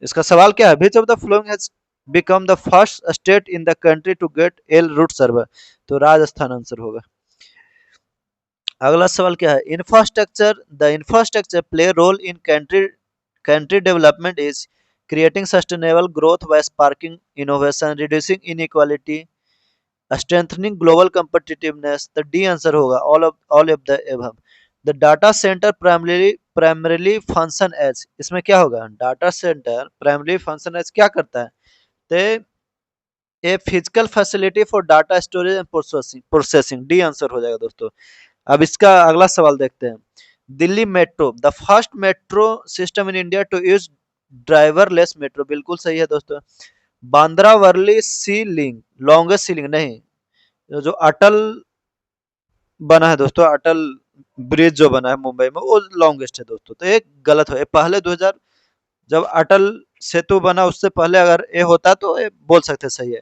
[SPEAKER 1] इसका सवाल क्या है। Which of the following has become the first state in the country to get L root server. तो राजस्थान आंसर होगा। अगला सवाल क्या है, infrastructure the infrastructure play role in country development is creating sustainable growth by sparking innovation reducing inequality strengthening global competitiveness. The D answer होगा all of the above. The data centre primarily function as, इसमें क्या होगा, data centre primary function as क्या करता है, तो A physical facility for data storage and processing. D answer हो जाएगा दोस्तों। अब इसका अगला सवाल देखते हैं, Delhi metro the first metro system in India to use driverless metro. बिल्कुल सही है दोस्तों। Bandra Worli sea link longest sea link नहीं, जो अटल बना है दोस्तों, अटल ब्रिज जो बना है मुंबई में वो लॉन्गेस्ट है दोस्तों। तो एक गलत हो, ये पहले 2000 जब अटल सेतु बना उससे पहले अगर ये होता तो ये बोल सकते सही है।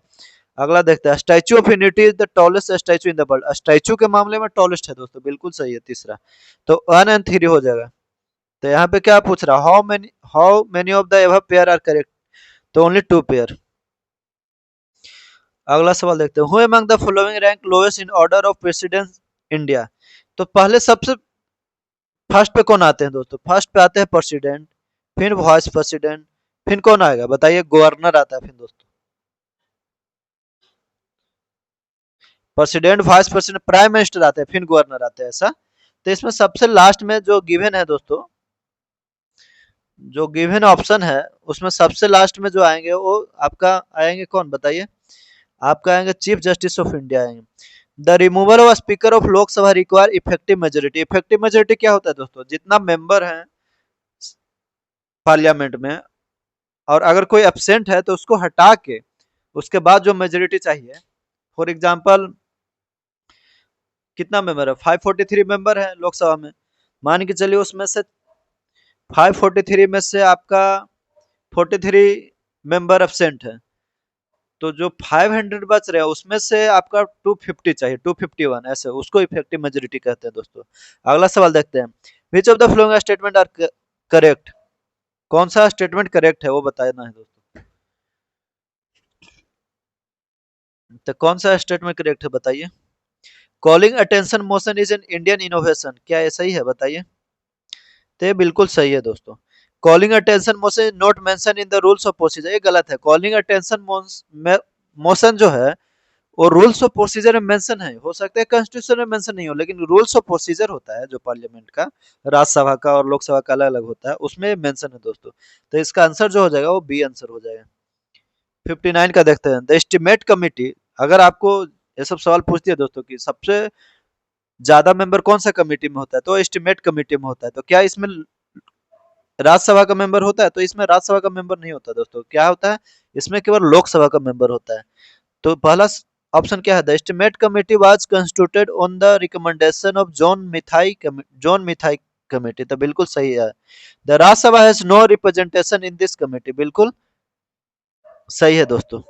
[SPEAKER 1] अगला देखते हैं, statue of unity is the tallest statue in the world. Statue के मामले में टॉलेस्ट है दोस्तों, बिल्कुल सही है तीसरा। तो 1 एंड 3 हो जाएगा। तो यहाँ पे क्या पूछ रहा, how many of the above pair are correct, तो ओनली 2 पेयर। अगला सवाल देखते हैं, who among the following rank lowest in order of precedence India. तो पहले सबसे फर्स्ट पे कौन आते हैं दोस्तों, फर्स्ट पे आते हैं प्रेसिडेंट, फिर वाइस प्रेसिडेंट, फिर कौन आएगा बताइए, गवर्नर आता है फिर दोस्तों, president vice president prime minister आते हैं फिर गवर्नर आते हैं ऐसा। तो इसमें सबसे लास्ट में जो गिवन है दोस्तों, जो गिवन ऑप्शन है उसमें सबसे लास्ट में जो आएंगे वो आपका आएंगे कौन बताइए, आपका आएंगे चीफ जस्टिस ऑफ इंडिया आएंगे। The removal of speaker of Lok Sabha require effective majority. Effective majority क्या होता है दोस्तों, जितना मेंबर है पार्लियामेंट में और अगर कोई एब्सेंट है तो उसको हटा के उसके बाद जो मेजोरिटी चाहिए, फॉर एग्जांपल कितना मेंबर है, 543 मेंबर है लोकसभा में, मान के चलिए उसमें से 543 में से आपका 43 मेंबर एब्सेंट है, तो जो 500 बच रहे हैं उसमें से आपका 250 चाहिए, 251 ऐसे, उसको इफेक्टिव मेजोरिटी कहते हैं दोस्तों। अगला सवाल देखते हैं, which of the following statement are correct. कौन सा स्टेटमेंट करेक्ट है वो बताना है दोस्तों। तो कौन सा स्टेटमेंट करेक्ट है बताइए। Calling attention motion is an Indian innovation, क्या ये सही है बताइए। तो ये बिल्कुल सही है दोस्तों। Calling attention motion not mention in the rules of procedure, ये गलत है। कॉलिंग अटेंशन मोशन जो है वो रूल्स ऑफ प्रोसीजर में मेंशन है, हो सकता है कॉन्स्टिट्यूशन में मेंशन नहीं हो, लेकिन रूल्स ऑफ प्रोसीजर होता है जो पार्लियामेंट का, राज्यसभा का और लोकसभा का अलग अलग होता है, उसमें मेंशन है दोस्तों। तो इसका आंसर जो हो जाएगा वो बी आंसर हो जाएगा। 59 का देखते हैं, द एस्टिमेट कमिटी, अगर आपको ये सब सवाल पूछती है दोस्तों कि सबसे ज्यादा मेंबर कौन सा कमेटी में होता है, तो एस्टिमेट कमेटी में होता है। तो क्या इसमें राज्यसभा का मेंबर होता है, तो इसमें राज्यसभा का मेंबर नहीं होता दोस्तों, क्या होता है इसमें केवल लोकसभा का मेंबर होता है। तो पहला ऑप्शन क्या है, the estimate committee was constituted on the recommendation of John Mathai committee, तो बिल्कुल सही है। The Rajya Sabha has no representation in this committee, बिल्कुल सही है दोस्तों।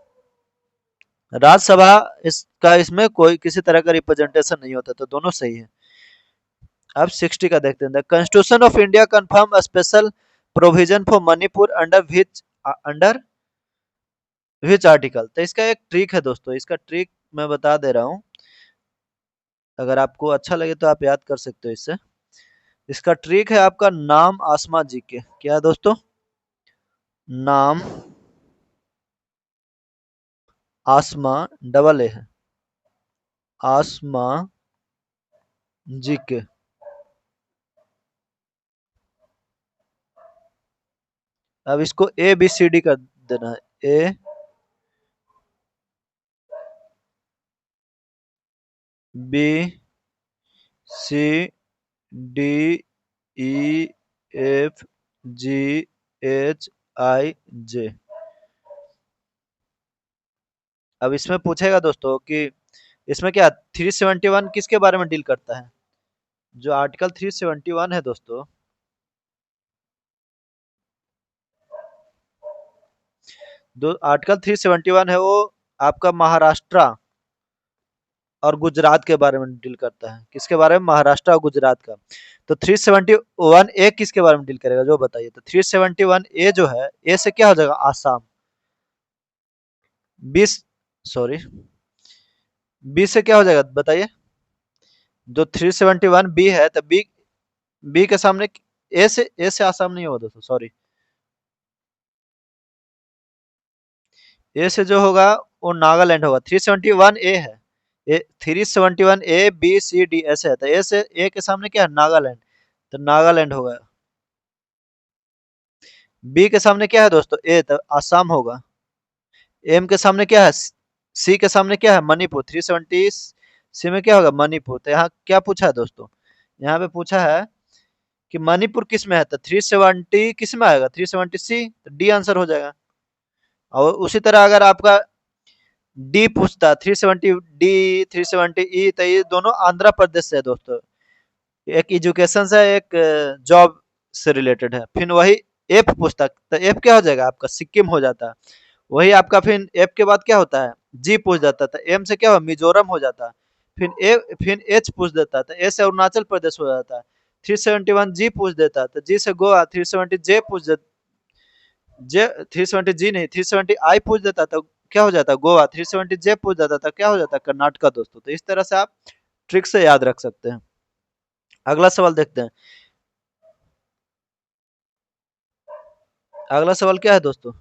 [SPEAKER 1] राज्यसभा इसका इसमें कोई किसी तरह का रिप्रेजेंटेशन नहीं होता, तो दोनों सही है। अब 60 का देखते हैं, the constitution of India confirm special provision for Manipur under which article. तो इसका एक ट्रिक है दोस्तों, इसका ट्रिक मैं बता दे रहा हूँ, अगर आपको अच्छा लगे तो आप याद कर सकते हो इससे। इसका ट्रिक है आपका नाम आसमा जी के, क्या है दोस्तों, नाम आसमा डबल ए है, आसमा जी के। अब इसको ए बी सी डी कर देना है, A B C D E F G H I J. अब इसमें पूछेगा दोस्तों कि इसमें क्या 371 किसके बारे में डील करता है, जो आर्टिकल 371 है दोस्तों, दो आर्टिकल 371 है वो आपका महाराष्ट्र और गुजरात के बारे में डील करता है, किसके बारे में, महाराष्ट्र और गुजरात का। तो 371 ए किसके बारे में डील करेगा जो बताइए। तो 371 ए जो है, ए से क्या हो जाएगा, आसाम। 20, सॉरी, 20 से क्या हो जाएगा बताइए। जो 371 बी है तो बी, बी के सामने ए से आसाम नहीं होगा दोस्तों, सॉरी। ए से जो होगा वो नागालैंड होगा। 371 ए है। 371 ए बी सी डी ऐसे है, तो ए से, ए के सामने क्या है, नागालैंड। तो नागालैंड होगा। बी के सामने क्या है दोस्तों, ए, तो आसाम होगा। एम के सामने क्या है, सी के सामने क्या है, मणिपुर। 370 सी में क्या होगा, मणिपुर। तो यहाँ क्या पूछा है दोस्तों, यहाँ पे पूछा है कि मणिपुर किस में है, तो 370 किस में आएगा, 370 सी, तो डी आंसर हो जाएगा। और उसी तरह अगर आपका डी पूछता, 370 डी, 370 ई, तो ये दोनों आंध्र प्रदेश से है दोस्तों। एक एजुकेशन से, एक जॉब से रिलेटेड है। फिर वही एफ पूछता, तो एफ क्या हो जाएगा आपका, सिक्किम हो जाता। वही आपका फिर एफ के बाद क्या होता है, जी पूछ जाता था। एम से क्या हुआ, मिजोरम हो जाता। फिर एच पूछ देता था, ए से अरुणाचल प्रदेश हो जाता। 371 जी पूछ देता, तो जी से गोवा। 370 जे पूछ देता, जे 370 जी नहीं, 370 आई पूछ देता, तो क्या हो जाता, गोवा। 370 जे पूछ देता था, क्या हो जाता, कर्नाटका दोस्तों। तो इस तरह से आप ट्रिक से याद रख सकते हैं। अगला सवाल देखते हैं। अगला सवाल क्या है दोस्तों,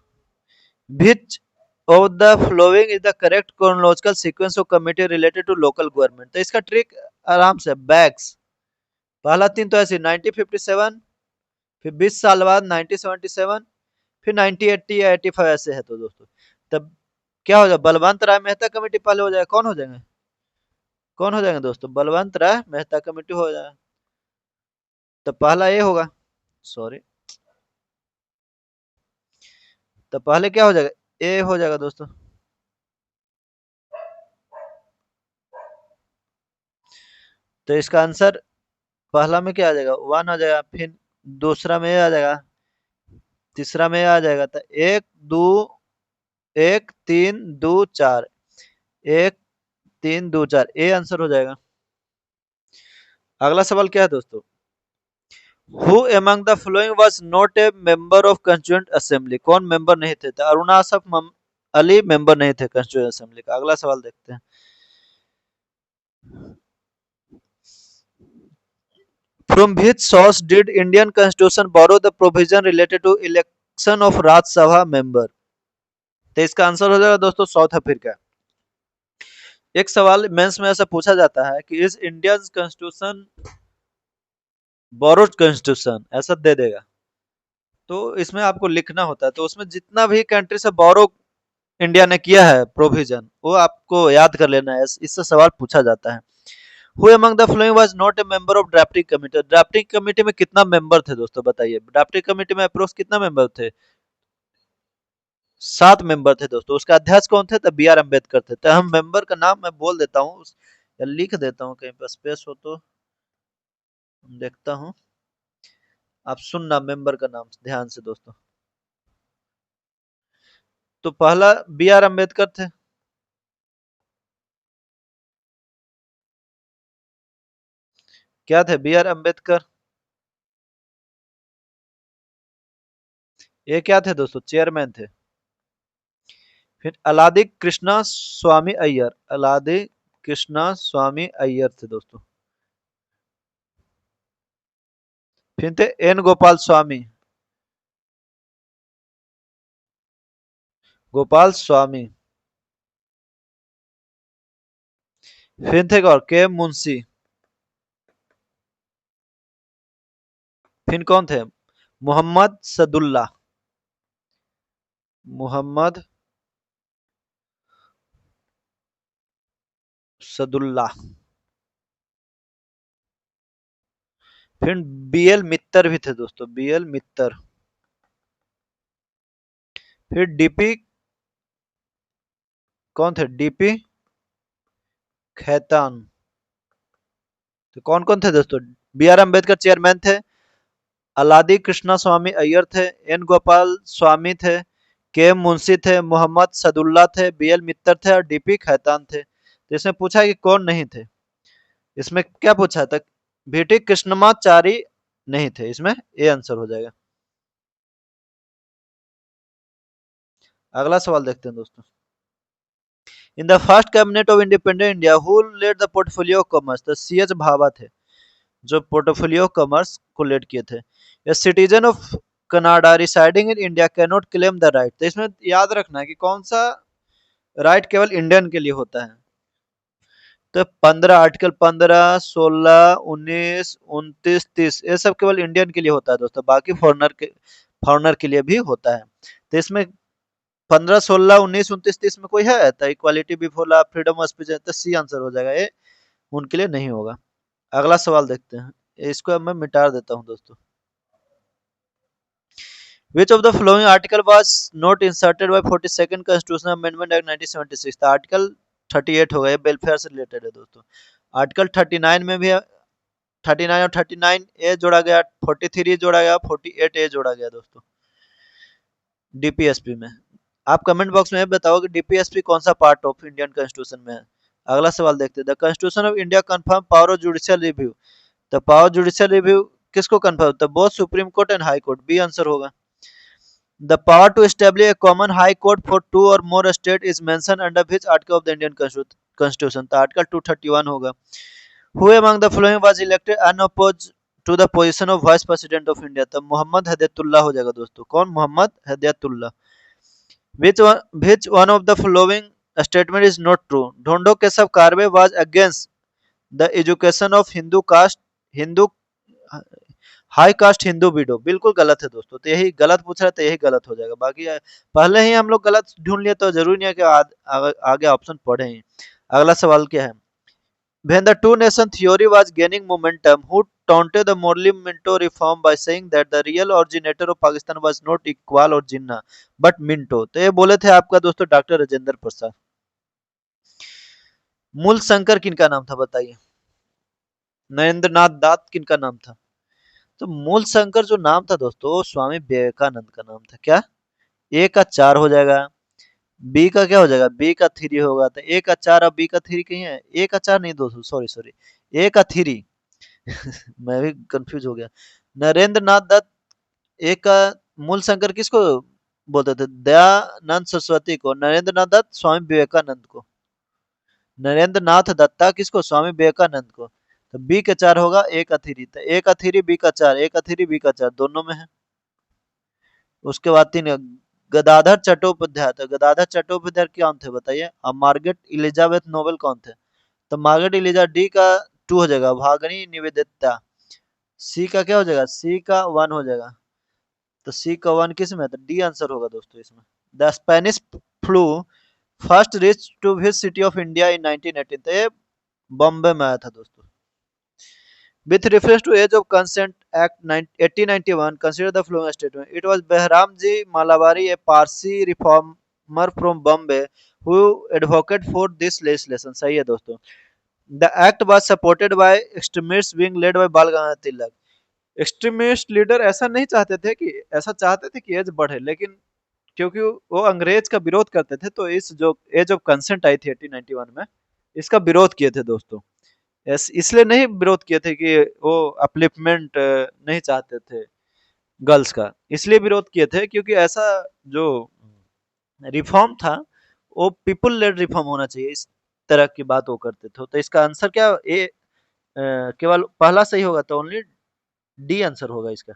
[SPEAKER 1] which of the following is the correct chronological sequence of committee related to local government. तो इसका ट्रिक आराम से, बैक्स। पहला तीन तो ऐसे 1957, फिर 20 साल बाद 1977, फिर 1980 या 85 ऐसे है। तो दोस्तों तब क्या हो जाएगा, बलवंत राय मेहता कमेटी पहले हो जाएगा। कौन हो जाएंगे, कौन हो जाएंगे दोस्तों, बलवंत राय मेहता कमेटी हो जाएगा। तो पहला ये होगा, सॉरी, तो पहले क्या हो जाएगा, ए हो जाएगा दोस्तों। तो इसका आंसर पहला में क्या आ जाएगा, वन आ जाएगा। फिर दूसरा में ये आ जाएगा, तीसरा में ये आ जाएगा। तो एक दो, एक तीन दो चार, एक तीन दो चार, ए आंसर हो जाएगा। अगला सवाल क्या है दोस्तों, who among the following was not a member of constituent assembly. कौन मेंबर नहीं थे, तो अरुणा असफ अली मेंबर नहीं थे कंस्टिट्यूएंट असेंबली का। अगला सवाल देखते हैं। From which source did Indian Constitution borrow the provision related to election of राज्य सभा member। तो इसका आंसर हो जाएगा दोस्तों, साउथ अफ्रीका। एक सवाल मेंस में ऐसा पूछा जाता है कि is Indian constitution borrowed constitution, ऐसा दे देगा। तो इसमें आपको लिखना होता है, तो उसमें जितना भी कंट्री से बोरो इंडिया ने किया है प्रोविजन, वो आपको याद कर लेना है। इससे सवाल पूछा जाता है। Who among the following was not a member of drafting committee. Drafting committee में कितना मेंबर थे दोस्तों, बताइए। ड्राफ्टिंग कमेटी में अप्रोक्स कितना मेंबर थे, 7 मेंबर थे दोस्तों। उसका अध्यक्ष कौन थे, तो बी आर अम्बेडकर थे। तो हम मेंबर का नाम मैं बोल देता हूँ, या लिख देता हूँ, कहीं पर स्पेस हो तो देखता हूँ। आप सुनना मेंबर का नाम ध्यान से दोस्तों। तो पहला बी आर अम्बेडकर थे। क्या थे, बी आर अम्बेडकर। ये क्या थे दोस्तों, चेयरमैन थे। फिर अलादी कृष्णा स्वामी अय्यर, अलादी कृष्णा स्वामी अय्यर थे दोस्तों। फिर थे एन गोपाल स्वामी, गोपाल स्वामी। फिर थे और के मुंशी। फिर कौन थे, मोहम्मद सदुल्ला, मोहम्मद सदुल्ला। फिर बी एल मित्तर भी थे दोस्तों, बी एल मित्तर। फिर डीपी, कौन थे, डीपी खैतान। तो कौन कौन थे दोस्तों, बी आर अम्बेडकर चेयरमैन थे, अलादी कृष्णा स्वामी अय्यर थे, एन गोपाल स्वामी थे, के मुंशी थे, मोहम्मद सदुल्ला थे, बी एल मित्तर थे और डीपी खैतान थे। तो इसमें पूछा कि कौन नहीं थे। इसमें क्या पूछा था, भीटी कृष्णमाचारी नहीं थे। इसमें ए आंसर हो जाएगा। अगला सवाल देखते हैं दोस्तों। In the first cabinet of independent India who led the portfolio of commerce, तो सी एच भाभा थे जो पोर्टफोलियो ऑफ कॉमर्स को लेड किए थे। A citizen of Canada residing in India can not claim the right, तो इसमें याद रखना है कि कौन सा राइट केवल इंडियन के लिए होता है। तो 15 आर्टिकल 15, 16, 19, 29, 30 ये सब केवल इंडियन के लिए होता है दोस्तों, बाकी फॉरनर के लिए भी होता है। तो इसमें 15, 16, 19, 29, 30 में कोई है तो equality before law, freedom of speech है, तो सी आंसर हो जाएगा, ये उनके लिए नहीं होगा। अगला सवाल देखते हैं, इसको अब मैं मिटा देता हूं दोस्तों। Which of the following article was not inserted by 42nd Constitutional Amendment Act 1976? तो आर्टिकल 38 हो गया, वेलफेयर से रिलेटेड है दोस्तों। आर्टिकल 39 में भी 39 और 39 ए जोड़ा गया, 43 जोड़ा गया, 48 ए जोड़ा गया दोस्तों डीपीएसपी में। आप कमेंट बॉक्स में बताओ कि डीपीएसपी कौन सा पार्ट ऑफ इंडियन कॉन्स्टिट्यूशन में है। अगला सवाल देखते हैं, the constitution of India confirm power of judicial review, तो पावर जुडिशियल रिव्यू किसको कन्फर्म, तो both supreme court and high court, B answer होगा। The power to establish a common high court for two or more states is mentioned under which article of the Indian Constitution? तो article 231 होगा। Who among the following was elected unopposed to the position of Vice President of India? तो मोहम्मद हिदायतुल्लाह हो जाएगा दोस्तों। कौन, Mohammad Hidayatullah. Which one of the following statement is not true? Dhondo Keshav Karve was against the education of Hindu high caste Hindu widow, बिल्कुल गलत है दोस्तों। तो यही गलत पूछ रहा है तो यही गलत हो जाएगा, बाकी पहले ही हम लोग गलत ढूंढ लिए तो जरूरी नहीं है कि आगे ऑप्शन पढ़े ही। अगला सवाल क्या है, when the two nation theory was gaining momentum, who taunted the Morley Minto reform by saying that the real originator of Pakistan was not Iqbal or Jinnah but Minto? तो ये बोले थे आपका दोस्तों डॉक्टर राजेंद्र प्रसाद। मूल शंकर किनका नाम था बताइए, नरेंद्रनाथ दास किनका नाम था। तो मूल शंकर जो नाम था दोस्तों स्वामी विवेकानंद का नाम था। क्या, ए का 4 हो जाएगा, बी का क्या हो जाएगा, बी का 3 होगा, तो ए का 4 और बी का 3 कहीं है, ए का 4 नहीं दोस्तों, सॉरी सॉरी, ए का 3 मैं भी कंफ्यूज हो गया। नरेंद्र नाथ दत्त, ए का मूल शंकर किसको बोलते थे, दयानंद सरस्वती को, नरेंद्र नाथ दत्त स्वामी विवेकानंद को, नरेंद्र नाथ दत्ता किसको, स्वामी विवेकानंद को। तो बी का 4 होगा, ए का 3, तो ए का 3 बी का 4, ए का 3 बी का 4 दोनों में है। उसके बाद 3 गदाधर चट्टोपाध्याय, तो गदाधर चट्टोपाध्याय कौन थे बताइए। अब मार्गरेट इलिजाबेथ नोबेल कौन थे, तो मार्गरेट इलिजाबेथ, डी का 2 हो जाएगा, भागनी निवेदिता, सी का क्या हो जाएगा, सी का 1 हो जाएगा। तो सी का 1 किस में है, तो डी आंसर होगा दोस्तों इसमें। The Spanish flu first reach to his city of India in 1918, तो ये बॉम्बे में आया था दोस्तों। With reference to age of consent act 1891, consider the following statement. It was Behramji Malabari, a Parsi reformer from Bombay, who advocated for this legislation. सही है दोस्तों। The act was supported by extremist wing led by बाल Gangadhar Tilak. Extremist leader ऐसा नहीं चाहते थे कि, ऐसा चाहते थे कि एज बढ़े, लेकिन क्योंकि वो अंग्रेज का विरोध करते थे तो इस जो एज ऑफ कंसेंट आई थी 1891 में, इसका विरोध किए थे दोस्तों। इसलिए नहीं विरोध किए थे कि वो अपलिफ्टमेंट नहीं चाहते थे गर्ल्स का, इसलिए विरोध किए थे क्योंकि ऐसा जो रिफॉर्म था वो पीपल लेड रिफॉर्म होना चाहिए, इस तरह की बात वो करते थे। तो इसका आंसर क्या, ए केवल पहला सही होगा, तो ओनली डी आंसर होगा इसका।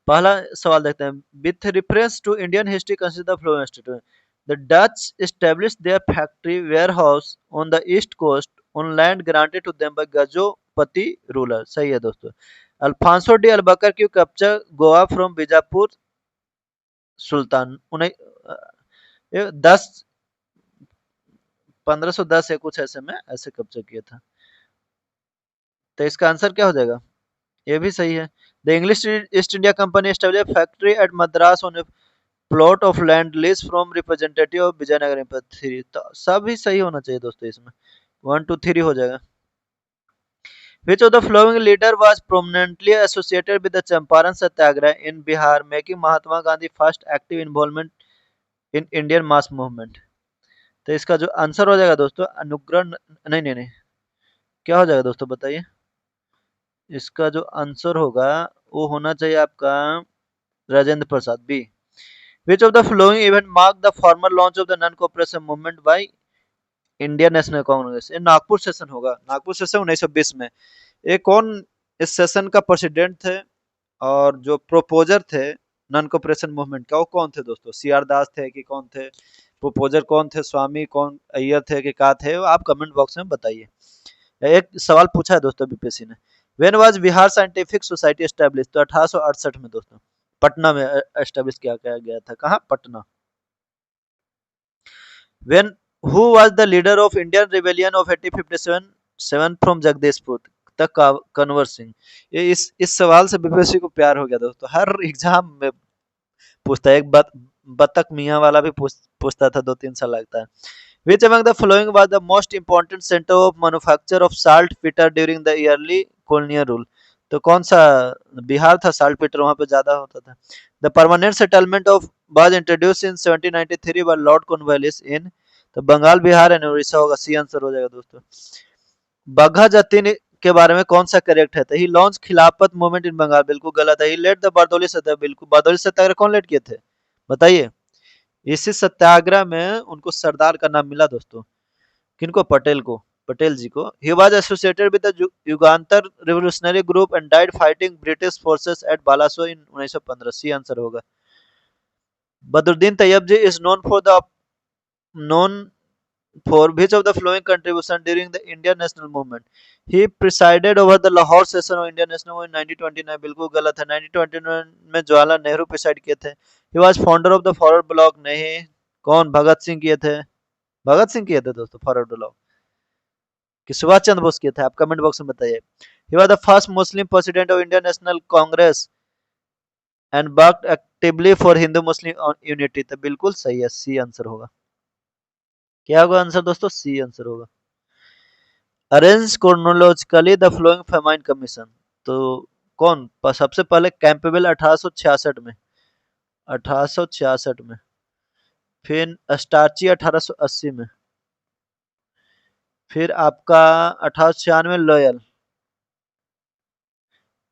[SPEAKER 1] पहला सवाल देखते हैं, with reference to Indian history consider the following statement. The Dutch established their factory warehouse on the east coast on land granted to them by Gajapati ruler. सही है दोस्तों। अल्फांसो डी अल्बकर की capture Goa from Bijapur sultan 10 1510 है कुछ ऐसे में ऐसे capture किया था। तो इसका आंसर क्या हो जाएगा, ये भी सही है। The English East India company established factory at Madras on plot of land lease from representative of Vijayanagar empire. तो सब ही सही होना चाहिए दोस्तों इसमें, 1 2 3 हो जाएगा। Which of the following leader was prominently associated with the Champaran Satyagraha in Bihar, making Mahatma Gandhi first active involvement in Indian mass movement? तो इसका जो आंसर हो जाएगा दोस्तों अनुग्रह नहीं नहीं नहीं, क्या हो जाएगा दोस्तों बताइए। इसका जो आंसर होगा वो होना चाहिए आपका Rajendra Prasad, B. Which of the following event marked the formal launch of the non-cooperation movement by Indian national Congress, ये नागपुर सेशन होगा, नागपुर सेशन 1920 में। ये कौन इस सेशन का प्रेसिडेंट थे और जो प्रोपोजर थे नॉन कोऑपरेशन मूवमेंट का, वो कौन थे दोस्तों? सी आर दास थे कि कौन थे? प्रोपोजर कौन थे? स्वामी कौन अय्यर थे कि का थे? वो आप कमेंट बॉक्स में बताइए। एक सवाल पूछा है दोस्तों बीपीएससी ने, when was Bihar scientific society establish? तो 1868 में दोस्तों, पटना में एस्टैब्लिश किया गया था। कहाँ? Patna. When who was the leader of Indian rebellion of 1857 7 from Jagdishpur तक? कंवर सिंह। ये इस सवाल से बीपीएससी को प्यार हो गया दोस्तों, हर एग्जाम में पूछता है। एक बतख मियाँ वाला भी पूछता था, 2-3 साल लगता है। Which among the following was the most important center of manufacture of saltpeter during the early colonial rule? तो कौन सा बिहार था? साल्टपीटर वहां पे ज्यादा होता था। The permanent settlement of was introduced in 1793 by Lord Cornwallis in? तो बंगाल, बिहार एंड उड़ीसा होगा, सी आंसर हो जाएगा दोस्तों। बघा जतीन के बारे में कौन सा करेक्ट है? तो ही लॉन्च खिलाफत मूवमेंट इन बंगाल, बिल्कुल गलत है। ही लेड द बारदौली सत्याग्रह, बिल्कुल। बारदौली सत्याग्रह कौन लेड किए थे? बताइए। इसी सत्याग्रह में उनको सरदार का नाम मिला दोस्तों। किनको? पटेल को, पटेल जी को। He was associated with the Jugantar revolutionary group and died fighting British forces at Balasore in 1915, C answer होगा। Badruddin Tyabji is known for which of the following contribution during the Indian national movement? He presided over the Lahore session of Indian national movement in 1929, बिल्कुल गलत है। 1929 में Jawaharlal Nehru preside किए थे। He was founder of the forward block, नहीं। कौन? भगत सिंह किए थे, भगत सिंह किए थे दोस्तों फॉरवर्ड ब्लॉक, कि सुभाष चंद्र बोस किए थे? आप कमेंट बॉक्स में बताइए। He was the first Muslim president of Indian National Congress and worked actively for Hindu Muslim unity, तो बिल्कुल सही है, सी आंसर होगा। क्या होगा आंसर दोस्तों? सी आंसर होगा। Arrange chronologically the flowing famine commission, तो कौन सबसे पहले? कैंपेबल 1866 में, 1866 में। फिर स्टार्ची 1880 में। फिर आपका 1896 लॉयल।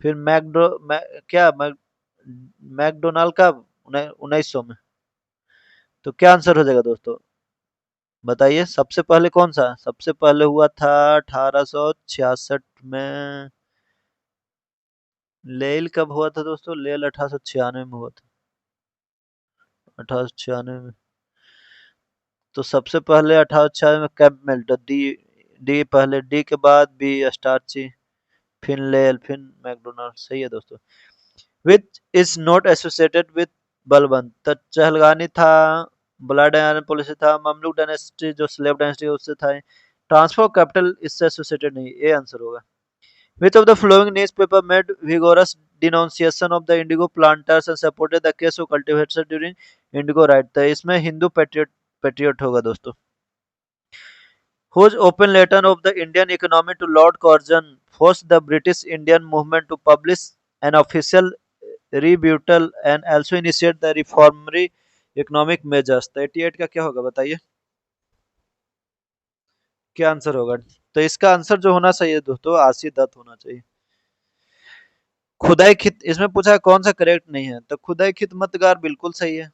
[SPEAKER 1] फिर मैकडोनाल्ड का 1900 में। तो क्या आंसर हो जाएगा दोस्तों? बताइए। सबसे पहले कौन सा? सबसे पहले हुआ था 1866 में। लेल कब हुआ था दोस्तों? लेल 1896 में हुआ था, 1896 में। तो सबसे पहले 1896 में कैंप मेल्टर, डी। डी पहले, डी के बाद बी स्टार्ची, फिर लेल, फिर मैकडोनाल्ड, सही है दोस्तों। Which is not associated with Balban? तो चहलगानी था, ब्लड आयरन पॉलिसी था, ममलूक डायनेस्टी जो स्लेव डायनेस्टी उससे था। ट्रांसफर कैपिटल इससे एसोसिएटेड नहीं, ये आंसर होगा। Which of the following newspaper made vigorous denunciation of the indigo planters and supported the case of cultivators during indigo riot? तो इसमें हिंदू पेट्रियट होगा दोस्तों। Whose open letter of the Indian economy to Lord Curzon forced the British Indian movement to publish an official rebuttal and also initiate the reformatory economic measures? तो 88 का क्या होगा बताइए? क्या आंसर होगा? तो इसका आंसर जो होना चाहिए दोस्तों, आरसी दत्त होना चाहिए। खुदाई खित, इसमें पूछा है कौन सा करेक्ट नहीं है? तो खुदाई खिदमतगार बिल्कुल सही है।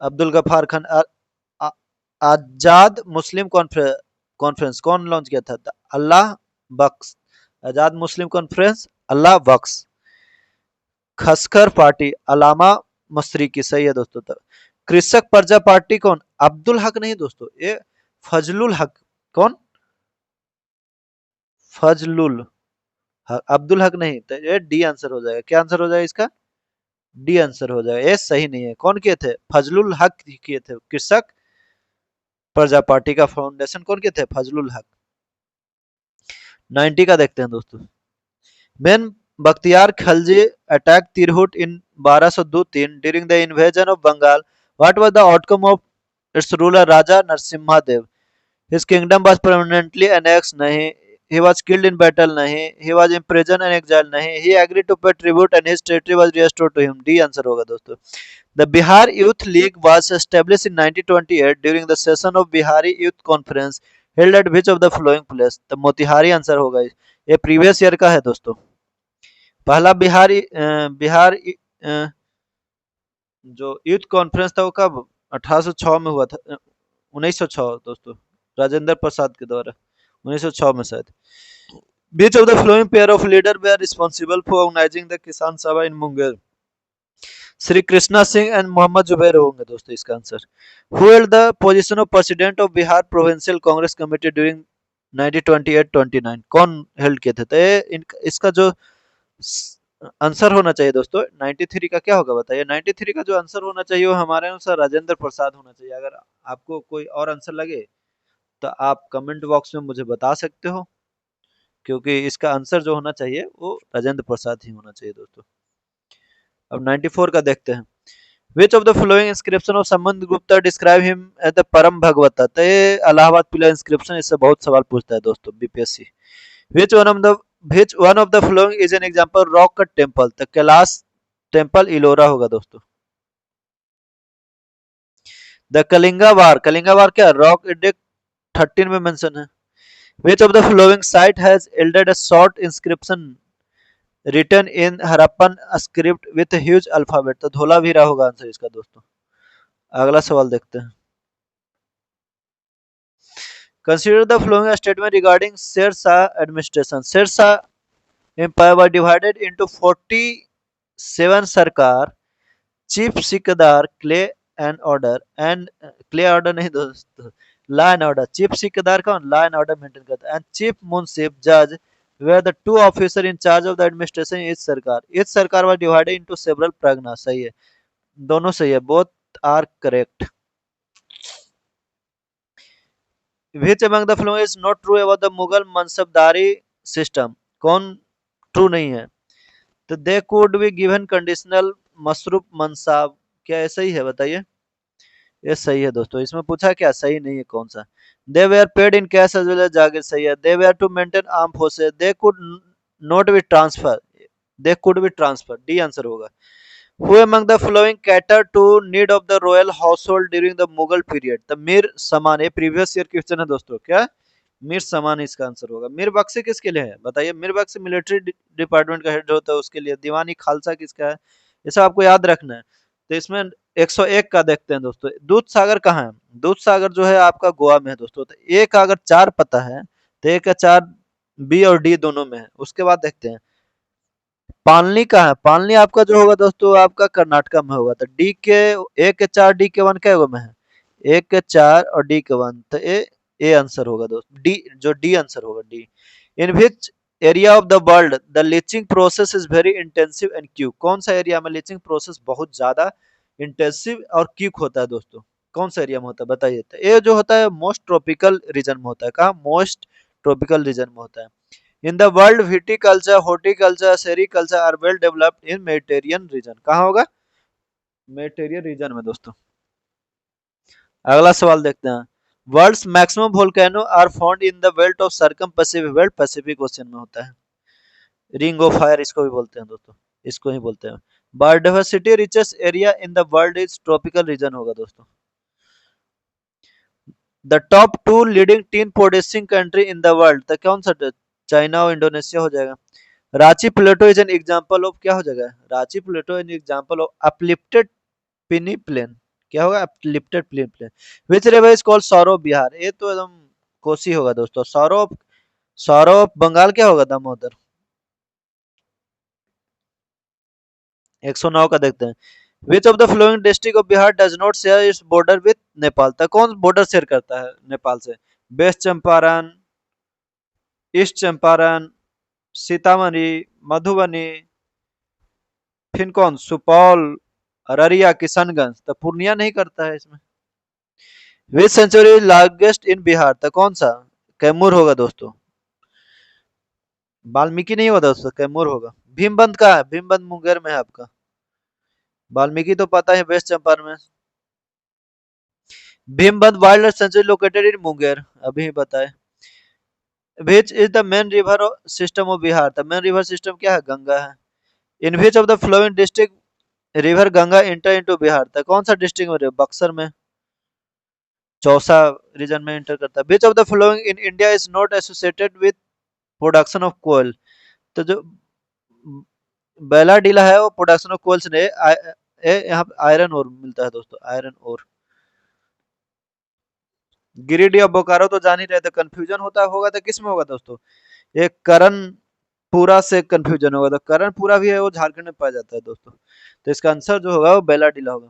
[SPEAKER 1] अब्दुल गफार खान। आजाद मुस्लिम कॉन्फ्रेंस कौन लॉन्च किया था? अल्लाह बख्श। आजाद मुस्लिम कॉन्फ्रेंस, अल्लाह बख्श। खसखर पार्टी, अलामा मसरी की, सही है दोस्तों। तो कृषक प्रजा पार्टी कौन? अब्दुल हक नहीं दोस्तों, ये फजलुल हक। कौन? फजलुल हक, अब्दुल हक नहीं। तो ये डी आंसर हो जाएगा। क्या आंसर हो जाएगा इसका? डी आंसर हो जाएगा। ये सही नहीं है। कौन किए थे? फजलुल हक किए थे। कृषक प्रजा पार्टी का फाउंडेशन कौन किए थे? फजलुल हक। 90 का देखते हैं दोस्तों। Main Bakhtiyar Khalji attack Tirhut in 1202-3 during the invasion of Bengal. What was the outcome of its ruler Raja Narasimha Deva? His kingdom was permanently annexed, नहीं। He was killed in battle, नहीं। He was imprisoned and exiled, नहीं। He agreed to pay tribute and his territory was restored to him, D answer होगा दोस्तों। The Bihar Youth League was established in 1928 during the session of Bihari Youth Conference held at which of the following place? तो Motihari answer होगा। ये previous year का है दोस्तों। पहला बिहार जो यूथ कॉन्फ्रेंस था वो कब? 1806 में हुआ था, 1906 दोस्तों। राजेंद्र प्रसाद के द्वारा 1906 में शायद। Which of the following pair of leader were responsible for organizing the Kisan Sabha in Munger. Shri Krishna Singh and Mohammad Zubair होंगे दोस्तों इसका आंसर। Who held the position of president of Bihar provincial Congress committee during 1928-29? कौन हेल्ड किए थे? तो इसका जो आंसर होना चाहिए दोस्तों 93 का क्या होगा बताइए। 93 का जो आंसर होना चाहिए वो हमारे अनुसार राजेंद्र प्रसाद होना चाहिए। अगर आपको कोई और आंसर लगे तो आप कमेंट बॉक्स में मुझे बता सकते हो, क्योंकि इसका आंसर जो होना चाहिए वो राजेंद्र प्रसाद ही होना चाहिए दोस्तों। अब 94 का देखते हैं। Which of the following inscription of संबंध Gupta describe him as the Parama Bhagavata? तो ये इलाहाबाद किला इंस्क्रिप्शन, इससे बहुत सवाल पूछता है दोस्तों BPSC. Which one of the which one of the following is an example rock cut temple? तो कैलाश टेंपल इलोरा होगा दोस्तों। The Kalinga war, Kalinga war क्या रॉक एडिक्ट 13 में मेंशन है। Which of the following site has yielded a short inscription written in Harappan script with huge alphabet? तो धोलावीरा होगा answer इसका दोस्तों। अगला सवाल देखते हैं। Consider the following statement regarding Sher Shah administration. Sher Shah empire was divided into 47 sarkar, chief shiqdar, clay and order and clay order नहीं दोस्तों, law and order. Chief shiqdar कौन? लॉ एंड ऑर्डर मेंटेन करता है। एंड चीफ मुंसिफ जज were the two officer in charge of the administration each सरकार। each सरकार was divided into several प्रगना। सही है, दोनों सही है, both are correct। Which among the following is not true about the Mughal मनसबदारी system? कौन ट्रू नहीं है? तो दे कुड बी गिवन कंडीशनल मसरूफ मनसाब, क्या ऐसा ही है बताइए? ये सही है दोस्तों। इसमें पूछा क्या सही नहीं है कौन सा? They were paid in cash as well as jagir, सही है। They were to maintain arm forces, they could not be transfer, they could be transfer, D answer होगा। Who among the following cater to need of the royal household during the Mughal period? The Mir Saman, ये previous year question है दोस्तों। क्या मीर समान इसका answer होगा। मीर बख्शी किसके लिए है बताइए? मीर बख्शी मिलिट्री डिपार्टमेंट का हेड होता है उसके लिए। दीवानी खालसा किसका है? ये सब आपको याद रखना है। तो इसमें 101 का देखते हैं दोस्तों। दूध सागर कहाँ है? दूध सागर जो है आपका गोवा में है दोस्तों। तो एक का अगर 4 पता है तो एक का 4 बी और डी दोनों में है। उसके बाद देखते हैं पालनी कहाँ है? पालनी आपका जो होगा दोस्तों आपका कर्नाटका में होगा। तो डी के 1 के 4 डी के 1 क्या में है? 1 के 4 और डी के 1, तो ए आंसर होगा दोस्तों। डी जो डी आंसर होगा D. In which area of the world the leaching process is very intensive and quick? कौन सा एरिया में लीचिंग प्रोसेस बहुत ज्यादा इंटेंसिव और क्यूक होता है दोस्तों? कौन सा एरिया में होता है बताइए? तो ये जो होता है मोस्ट ट्रॉपिकल रीजन में होता है। कहाँ? मोस्ट ट्रॉपिकल रीजन में होता है। In the world viticulture, horticulture, sericulture are well developed in Mediterranean region. कहाँ होगा? मेडिटेरियन रीजन में दोस्तों। अगला सवाल देखते हैं। World's maximum volcano are found in the belt of circum Pacific, belt Pacific ocean में होता है। रिंग ऑफ फायर इसको भी बोलते हैं दोस्तों, इसको ही बोलते हैं। Biodiversity richest area in the world is tropical region होगा दोस्तों। The top 2 leading tin producing country in the world, तो कौन सा? चाइना और इंडोनेशिया हो जाएगा। Ranchi plateau is an example of, क्या हो जाएगा? Ranchi plateau an example of uplifted peneplain, क्या होगा? Uplifted peneplain. Which river is called sorrow of? ये तो एकदम कोसी होगा दोस्तों। सौरव, सौरव बंगाल क्या होगा? दामोदर। 109 का देखते हैं। Which of the following district of Bihar does not share its border with Nepal? तक कौन बॉर्डर शेयर करता है नेपाल से? वेस्ट चंपारण, ईस्ट चंपारण, सीतामढ़ी, मधुबनी, फिर कौन? सुपौल, अररिया, किशनगंज। तो पूर्णिया नहीं करता है इसमें। विच सेंचुरी लार्जेस्ट इन बिहार? तो कौन सा? कैमूर होगा दोस्तों। वाल्मीकि नहीं होगा दोस्तों, कैमूर होगा। भीमबंद का है? भीमबंद मुंगेर में है आपका। वाल्मीकि तो पता है वेस्ट चंपारण में। Bhimbandh wildlife sanctuary located in Munger, अभी बताए। Which is the main river system of Bihar? The main river system क्या है? गंगा है। In which of the following district river Ganga enter into Bihar? तो कौन सा डिस्ट्रिक्ट में? बक्सर में, चौसा रीजन में इंटर करता है। Which of the following in India is not associated with production of कोयल? तो जो बेलाडीला है वो प्रोडक्शन ऑफ कोयल से नहीं, यहाँ पे आयरन ओर मिलता है दोस्तों, आयरन ओर। गिरिडीह और बोकारो तो जान ही रहे थे, कंफ्यूजन होता होगा तो किस में होगा दोस्तों? एक करणपुरा से कंफ्यूजन होगा, तो करणपुरा भी है वो झारखंड में पाया जाता है दोस्तों। तो इसका आंसर जो होगा वो बेलाडीला होगा।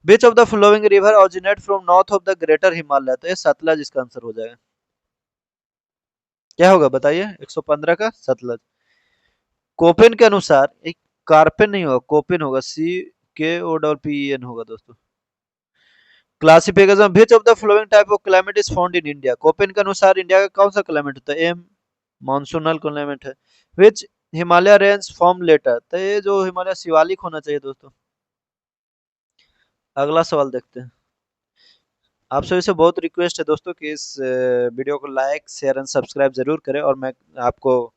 [SPEAKER 1] विच of the flowing river originate from north of the greater Himalaya, तो ये सतलज इसका आंसर हो जाएगा। क्या होगा बताइए? 115 का सतलज। कोपेन के अनुसार एक कार्पेन नहीं होगा, कोपेन होगा, CKOPPEN होगा दोस्तों। Classification which of the flowing type of climate is found in India, Koppen के अनुसार इंडिया का कौन सा क्लाइमेट होता है? एम मानसूनल क्लाइमेट है। विच हिमालय रेंज फॉर्म लेटर, तो ये जो हिमालय शिवालिक होना चाहिए दोस्तों। अगला सवाल देखते हैं। आप सभी से बहुत रिक्वेस्ट है दोस्तों कि इस वीडियो को लाइक शेयर एंड सब्सक्राइब जरूर करें, और मैं आपको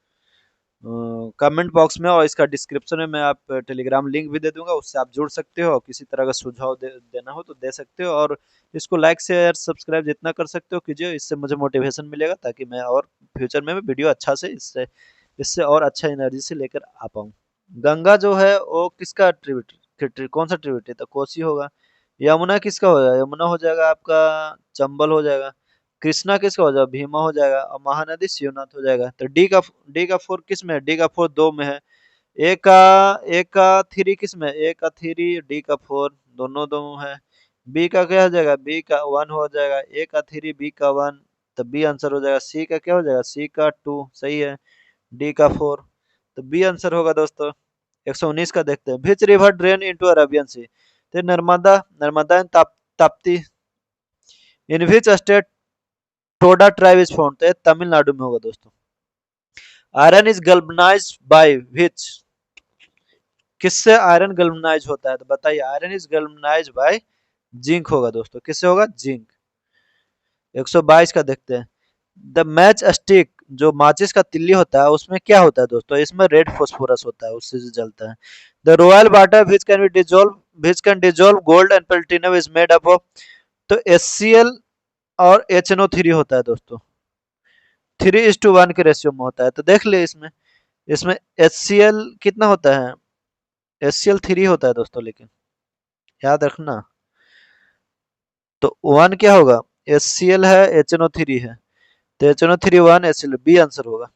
[SPEAKER 1] कमेंट बॉक्स में और इसका डिस्क्रिप्शन में मैं आप टेलीग्राम लिंक भी दे दूंगा, उससे आप जुड़ सकते हो, और किसी तरह का सुझाव देना हो तो दे सकते हो, और इसको लाइक शेयर सब्सक्राइब जितना कर सकते हो कीजिए, इससे मुझे मोटिवेशन मिलेगा, ताकि मैं और फ्यूचर में भी वीडियो अच्छा से इससे इससे और अच्छा एनर्जी से लेकर आ पाऊँ। गंगा जो है वो किसका ट्रिब्यूटरी, कौन सा ट्रिब्यूटरी? तो कोसी होगा। यमुना किसका हो जाएगा? यमुना हो जाएगा आपका चंबल हो जाएगा। कृष्णा किसका हो जाएगा? भीमा हो जाएगा। और महानदी शिवनाथ हो जाएगा। तो डी का फोर किस में है? डी का फोर दो में है। ए का थ्री किस में है? ए का थ्री, डी का फोर, दोनों दो है। बी का क्या हो जाएगा? बी का वन हो जाएगा। ए का थ्री, बी का वन, तो बी आंसर हो जाएगा। सी का क्या हो जाएगा? सी का टू, सही है। डी का फोर, तो बी आंसर होगा दोस्तों। 119 का देखते हैं। Which river drain into Arabian sea, तो Narmada, Narmada and Tapti. In which state Toda tribe is found, तो तमिलनाडु में होगा दोस्तों। Iron is galvanized by which, किससे आयरन गल्वनाइज होता है? तो बताइए। Iron is galvanized by zinc होगा दोस्तों। किससे होगा? जिंक। 122 का देखते हैं। द मैच स्टिक, जो माचिस का तिल्ली होता है उसमें क्या होता है दोस्तों? इसमें रेड फास्फोरस होता है, उससे जो जलता है। The royal water which can be dissolve, which can dissolve gold and platinum is made up of, तो HCl और HNO3 होता है दोस्तों। 3:1 के रेशियो में होता है, तो देख ले इसमें। इसमें HCl कितना होता है? HCl 3 होता है दोस्तों, लेकिन याद रखना। तो 1 क्या होगा? HCl है, HNO3 है, तो HNO3 1, HCl बी आंसर होगा।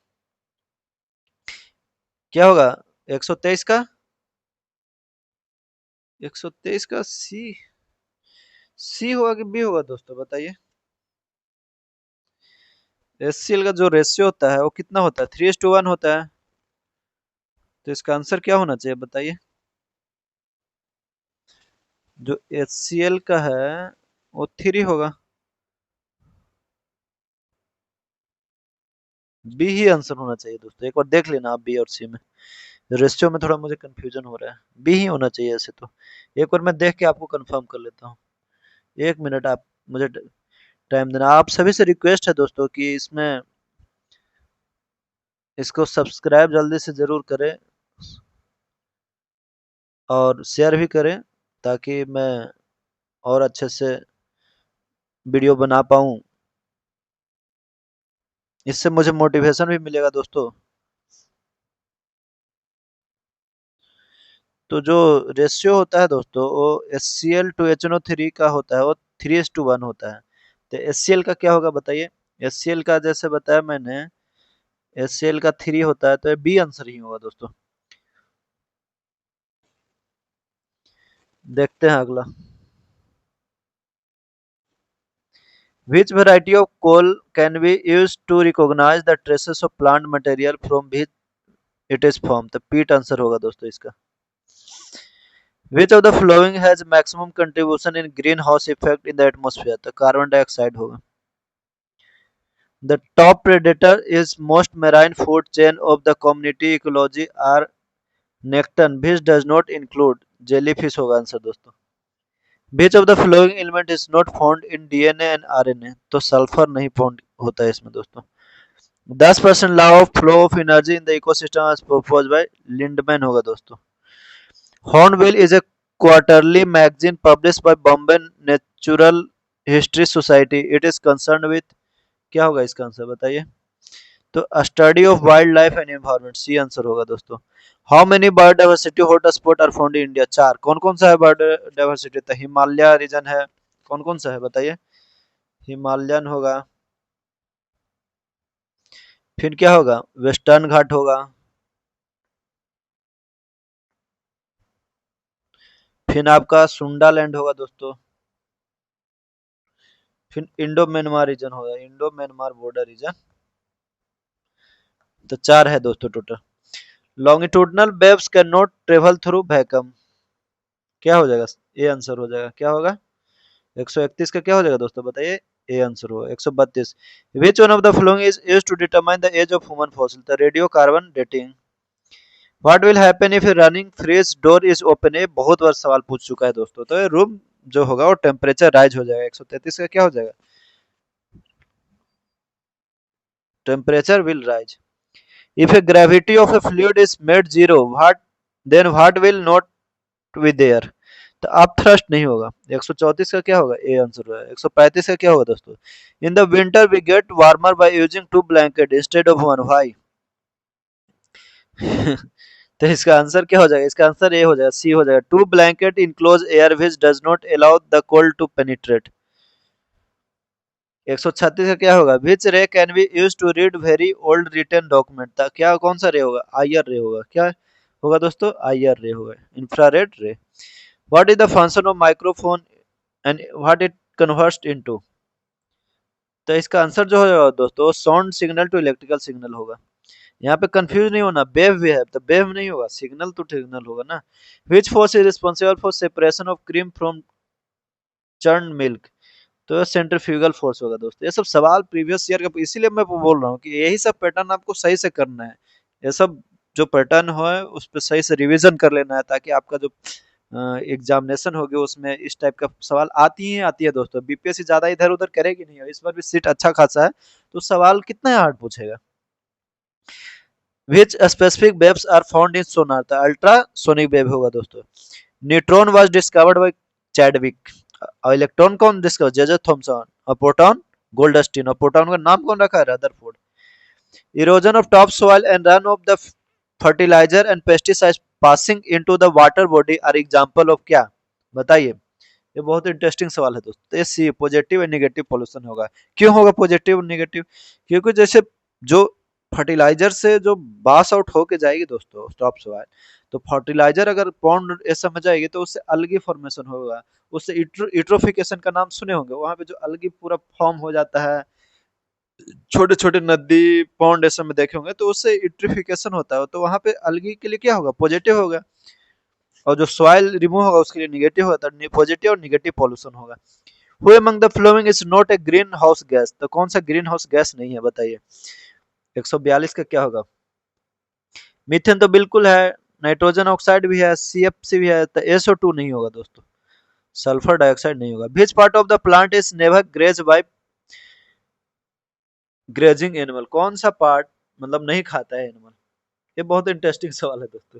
[SPEAKER 1] क्या होगा? 123 का, 123 का सी होगा कि बी होगा दोस्तों? बताइए। HCl का जो रेशियो होता है वो कितना होता है? 3:1 होता है, तो इसका आंसर क्या होना चाहिए बताइए? जो HCl का है वो 3 होगा। बी ही आंसर होना चाहिए दोस्तों। एक बार देख लेना आप बी और सी में, रेशियो में थोड़ा मुझे कंफ्यूजन हो रहा है। बी ही होना चाहिए ऐसे तो। एक बार मैं देख के आपको कंफर्म कर लेता हूँ। 1 मिनट आप मुझे टाइम देना। आप सभी से रिक्वेस्ट है दोस्तों कि इसमें इसको सब्सक्राइब जल्दी से जरूर करें, और शेयर भी करें, ताकि मैं और अच्छे से वीडियो बना पाऊँ। इससे मुझे मोटिवेशन भी मिलेगा दोस्तों। तो जो रेशियो होता है दोस्तों वो HCl टू HNO3 का होता है, वो 3:1 होता है। तो HCl का क्या होगा बताइए? HCl का जैसे बताया मैंने, HCl का 3 होता है, तो ये बी आंसर ही होगा दोस्तों। देखते हैं अगला। Which variety of coal can be used to recognize the traces of plant material from which it is formed? तो पीट आंसर होगा दोस्तों इसका। Which of the following has maximum contribution in greenhouse effect in the atmosphere? तो carbon dioxide होगा। The top predator is most marine food chain of the community ecology are necton, which does not include jellyfish होगा answer दोस्तों। Which of the following element is not found in DNA and RNA? तो sulphur नहीं found होता है इसमें दोस्तों। 10% law of flow of energy in the ecosystem as proposed by Lindeman होगा दोस्तों। Hornbill is a quarterly magazine published by Bombay natural history society. It is concern with, क्या होगा इसका आंसर बताइए? तो study of wild life and environment, C answer होगा दोस्तों। How many biodiversity hotspot are found in India? 4। कौन कौन सा है बायोडाइवर्सिटी? तो हिमालय रीजन है। कौन कौन सा है बताइए? हिमालयन होगा। फिर क्या होगा? वेस्टर्न घाट होगा। फिर आपका सुंडा लैंड होगा दोस्तों। फिर इंडो म्यांमार रीजन होगा, इंडो म्यांमार बॉर्डर रीजन। तो 4 है दोस्तों total. Longitudinal waves can not travel through vacuum. क्या हो जाएगा? ए आंसर हो जाएगा। क्या होगा? 131 का क्या हो जाएगा दोस्तों बताइए? ए आंसर होगा। 132, which one of the following is used to determine the age of human fossil? The radio carbon dating. What will happen if running fridge door is open? ये बहुत बार सवाल पूछ चुका है दोस्तों। तो ये रूम जो होगा वो टेम्परेचर राइज हो जाएगा। 133 का क्या हो जाएगा? Temperature will rise. If a gravity of a fluid is made zero, what then what will not be there? तो आप थ्रस्ट नहीं होगा। 134 का क्या होगा? ए आंसर होगा। 135 का क्या होगा दोस्तों? In the winter we get warmer by using two blanket instead of one, why? तो इसका आंसर क्या हो जाएगा? इसका आंसर ए हो जाएगा, सी हो जाएगा। Two blanket enclose air which does not allow the cold to penetrate. 136 का क्या होगा? Which ray can be use to read very old written document? क्या कौन सा रे होगा? आईआर रे होगा। क्या होगा दोस्तों? आईआर रे होगा, infrared ray. What is the function of microphone and what it converts into? तो इसका आंसर जो होगा दोस्तों, sound signal to electrical signal होगा। यहाँ पे कंफ्यूज नहीं होना, वेव भी है तो वेव नहीं होगा, सिग्नल टू सिग्नल होगा ना। Which force is responsible for separation of cream from churn milk? तो सेंट्रीफ्यूगल फोर्स होगा दोस्तों। ये सब सवाल प्रीवियस ईयर का, इसीलिए मैं बोल रहा हूँ कि यही सब पैटर्न आपको सही से करना है। ये सब जो पैटर्न हो उस पर सही से रिवीजन कर लेना है, ताकि आपका जो एग्जामिनेशन होगी उसमें इस टाइप का सवाल आती है दोस्तों। बीपीएससी ज्यादा इधर उधर करेगी नहीं, और इस बार भी सीट अच्छा खासा है, तो सवाल कितना हार्ड पूछेगा। Which specific waves are found in sonar? The ultrasonic wave होगा दोस्तों। Neutron was discovered by Chadwick. और इलेक्ट्रॉन कौन डिस्कवर? JJ Thomson. और प्रोटॉन गोल्डस्टीन। और प्रोटॉन का नाम कौन रखा है? Rutherford. Erosion of top soil and run off the fertiliser and pesticides passing into the water body are example of क्या? बताइए। ये बहुत इंटरेस्टिंग सवाल है दोस्तों। तो ये सी पॉजिटिव एंड नेगेटिव पॉल्यूशन होगा। क्यों होगा पॉजिटिव और नेगेटिव? क्योंकि जैसे जो फर्टिलाइजर से जो बास आउट होके जाएगी दोस्तों टॉप सॉइल, तो फर्टिलाइजर अगर पॉन्ड ऐसा में जाएगी तो उससे अलगी फॉर्मेशन होगा। उससे यूट्रोफिकेशन का नाम सुने होंगे, वहां पे जो अलगी पूरा फॉर्म हो जाता है, छोटे छोटे नदी पॉन्ड ऐसे में देखे होंगे, तो उससे यूट्रिफिकेशन होता है। तो वहां पे अलगी के लिए क्या होगा? पॉजिटिव होगा। और जो सॉइल रिमूव होगा उसके लिए निगेटिव होता है। पॉजिटिव और निगेटिव पॉल्यूशन होगा। Who among the following is not a green house gas? तो कौन सा ग्रीन हाउस गैस नहीं है बताइए? 142 का क्या होगा? मीथेन तो बिल्कुल है। नाइट्रोजन ऑक्साइड भी है, सीएफसी भी है। तो SO2 नहीं होगा दोस्तों। सल्फर डाइऑक्साइड नहीं होगा। Which part of the plant is never graze by grazing animal? कौन सा पार्ट मतलब नहीं खाता है एनिमल? ये बहुत इंटरेस्टिंग सवाल है दोस्तों।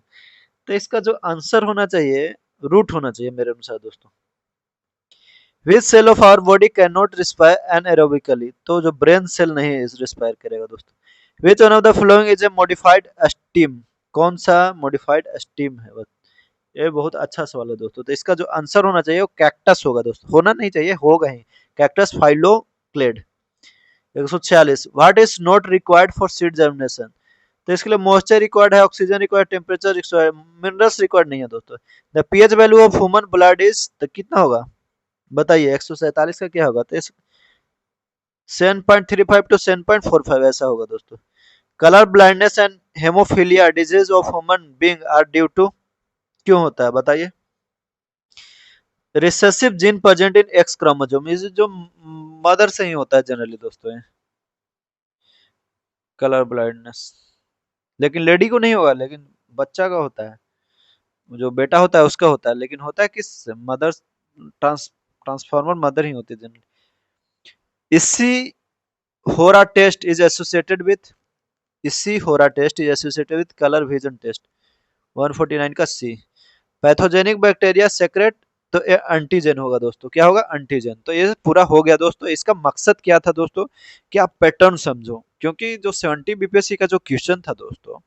[SPEAKER 1] तो इसका जो आंसर होना चाहिए, रूट होना चाहिए मेरे अनुसार दोस्तों। Which cell of our body can not respire anaerobically? तो जो ब्रेन सेल नहीं रिस्पायर करेगा दोस्तों। Which one of the following is a modified stem? कौन सा मॉडिफाइड स्टीम है? बस ये बहुत अच्छा सवाल है दोस्तों। तो इसका जो आंसर होना चाहिए वो कैक्टस होगा दोस्तों। होना नहीं चाहिए, होगा ही। Cactus phylloclade. 146, what is not required for seed germination? तो इसके लिए मॉइस्चर रिक्वायर्ड है, oxygen required, temperature required, minerals required नहीं है दोस्तों। The pH value of human blood is, तो कितना होगा बताइए? 147 का क्या होगा? तो 7.35 टू 7.45 ऐसा होगा दोस्तों। Colour blindness and haemophilia disease of human being are due to, क्यों होता है बताइए? Recessive gene present in X chromosome, इस जो मदर से ही होता है जनरली दोस्तों। कलर ब्लाइंडनेस लेकिन लेडी को नहीं होगा, लेकिन बच्चा का होता है, जो बेटा होता है उसका होता है। लेकिन होता है किस? मदर, ट्रांसफॉर्मर मदर ही होती है जनरली। इसी होरा test is associated with, Ishihara test is associated with colour vision test. 149 का सी। पैथोजेनिक बैक्टीरिया सेक्रेट, तो ये एंटीजन होगा दोस्तों। क्या होगा? एंटीजन। तो ये पूरा हो गया दोस्तों। इसका मकसद क्या था दोस्तों? कि आप पैटर्न समझो, क्योंकि जो 70 बीपीएससी का जो क्वेश्चन था दोस्तों,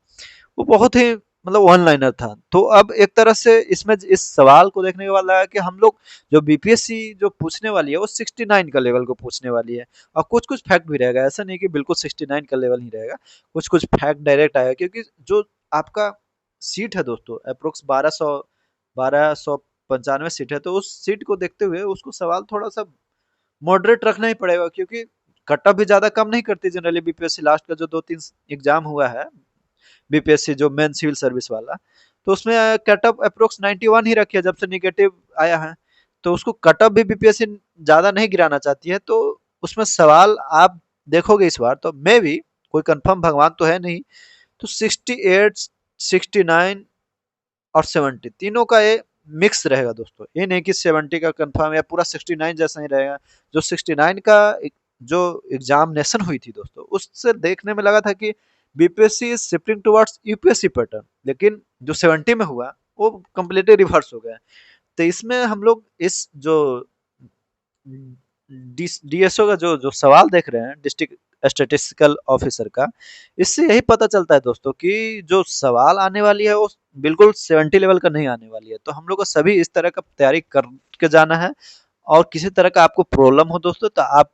[SPEAKER 1] वो बहुत ही मतलब वन लाइनर था। तो अब एक तरह से इसमें इस सवाल को देखने के बाद लगा कि हम लोग जो बीपीएससी जो पूछने वाली है वो 69 का लेवल को पूछने वाली है, और कुछ कुछ फैक्ट भी रहेगा, ऐसा नहीं कि बिल्कुल 69 का लेवल ही रहेगा, कुछ कुछ फैक्ट डायरेक्ट आएगा, क्योंकि जो आपका सीट है दोस्तों अप्रोक्स 1295 सीट है, तो उस सीट को देखते हुए उसको सवाल थोड़ा सा मॉडरेट रखना ही पड़ेगा, क्योंकि कट ऑफ भी ज्यादा कम नहीं करती जनरली बीपीएससी। लास्ट का जो 2-3 एग्जाम हुआ है बीपीएससी जो मेन सिविल सर्विस वाला, तो उसमें कट ऑफ अप्रोक्स 91 ही रखी है जब से निगेटिव आया है। तो उसको कट ऑफ भी बीपीएससी ज्यादा नहीं गिराना चाहती है, तो उसमें सवाल आप देखोगे इस बार तो मे भी, कोई कंफर्म भगवान तो है नहीं, तो 68, 69 और 70 तीनों का ये मिक्स रहेगा दोस्तों। ये नहीं कि 70 का कंफर्म या पूरा 69 जैसा ही रहेगा। जो 69 का जो एग्जामिनेशन हुई थी दोस्तों, उससे देखने में लगा था कि BPSC is shifting towards UPSC pattern, लेकिन जो 70 में हुआ वो कम्प्लीटली रिवर्स हो गया। तो इसमें हम लोग इस जो डीएसओ का जो जो सवाल देख रहे हैं, डिस्ट्रिक्ट स्टैटिस्टिकल ऑफिसर का, इससे यही पता चलता है दोस्तों कि जो सवाल आने वाली है वो बिल्कुल 70 लेवल का नहीं आने वाली है। तो हम लोग को सभी इस तरह का तैयारी करके जाना है। और किसी तरह का आपको प्रॉब्लम हो दोस्तों, तो आप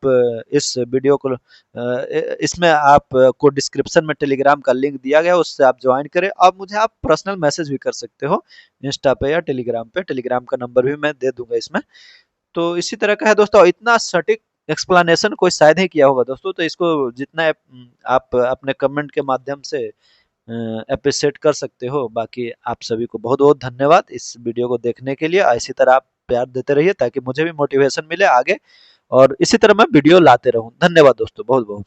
[SPEAKER 1] इस वीडियो को इसमें आप को डिस्क्रिप्शन में टेलीग्राम का लिंक दिया गया है, उससे आप ज्वाइन करें। और मुझे आप पर्सनल मैसेज भी कर सकते हो इंस्टा पे या टेलीग्राम पे, टेलीग्राम का नंबर भी मैं दे दूंगा इसमें। तो इसी तरह का है दोस्तों, और इतना सटीक एक्सप्लेनेशन कोई शायद ही किया होगा दोस्तों, तो इसको जितना आप अपने कमेंट के माध्यम से अप्रिशिएट कर सकते हो। बाकी आप सभी को बहुत बहुत धन्यवाद इस वीडियो को देखने के लिए। इसी तरह आप प्यार देते रहिए ताकि मुझे भी मोटिवेशन मिले आगे, और इसी तरह मैं वीडियो लाते रहूं। धन्यवाद दोस्तों, बहुत बहुत।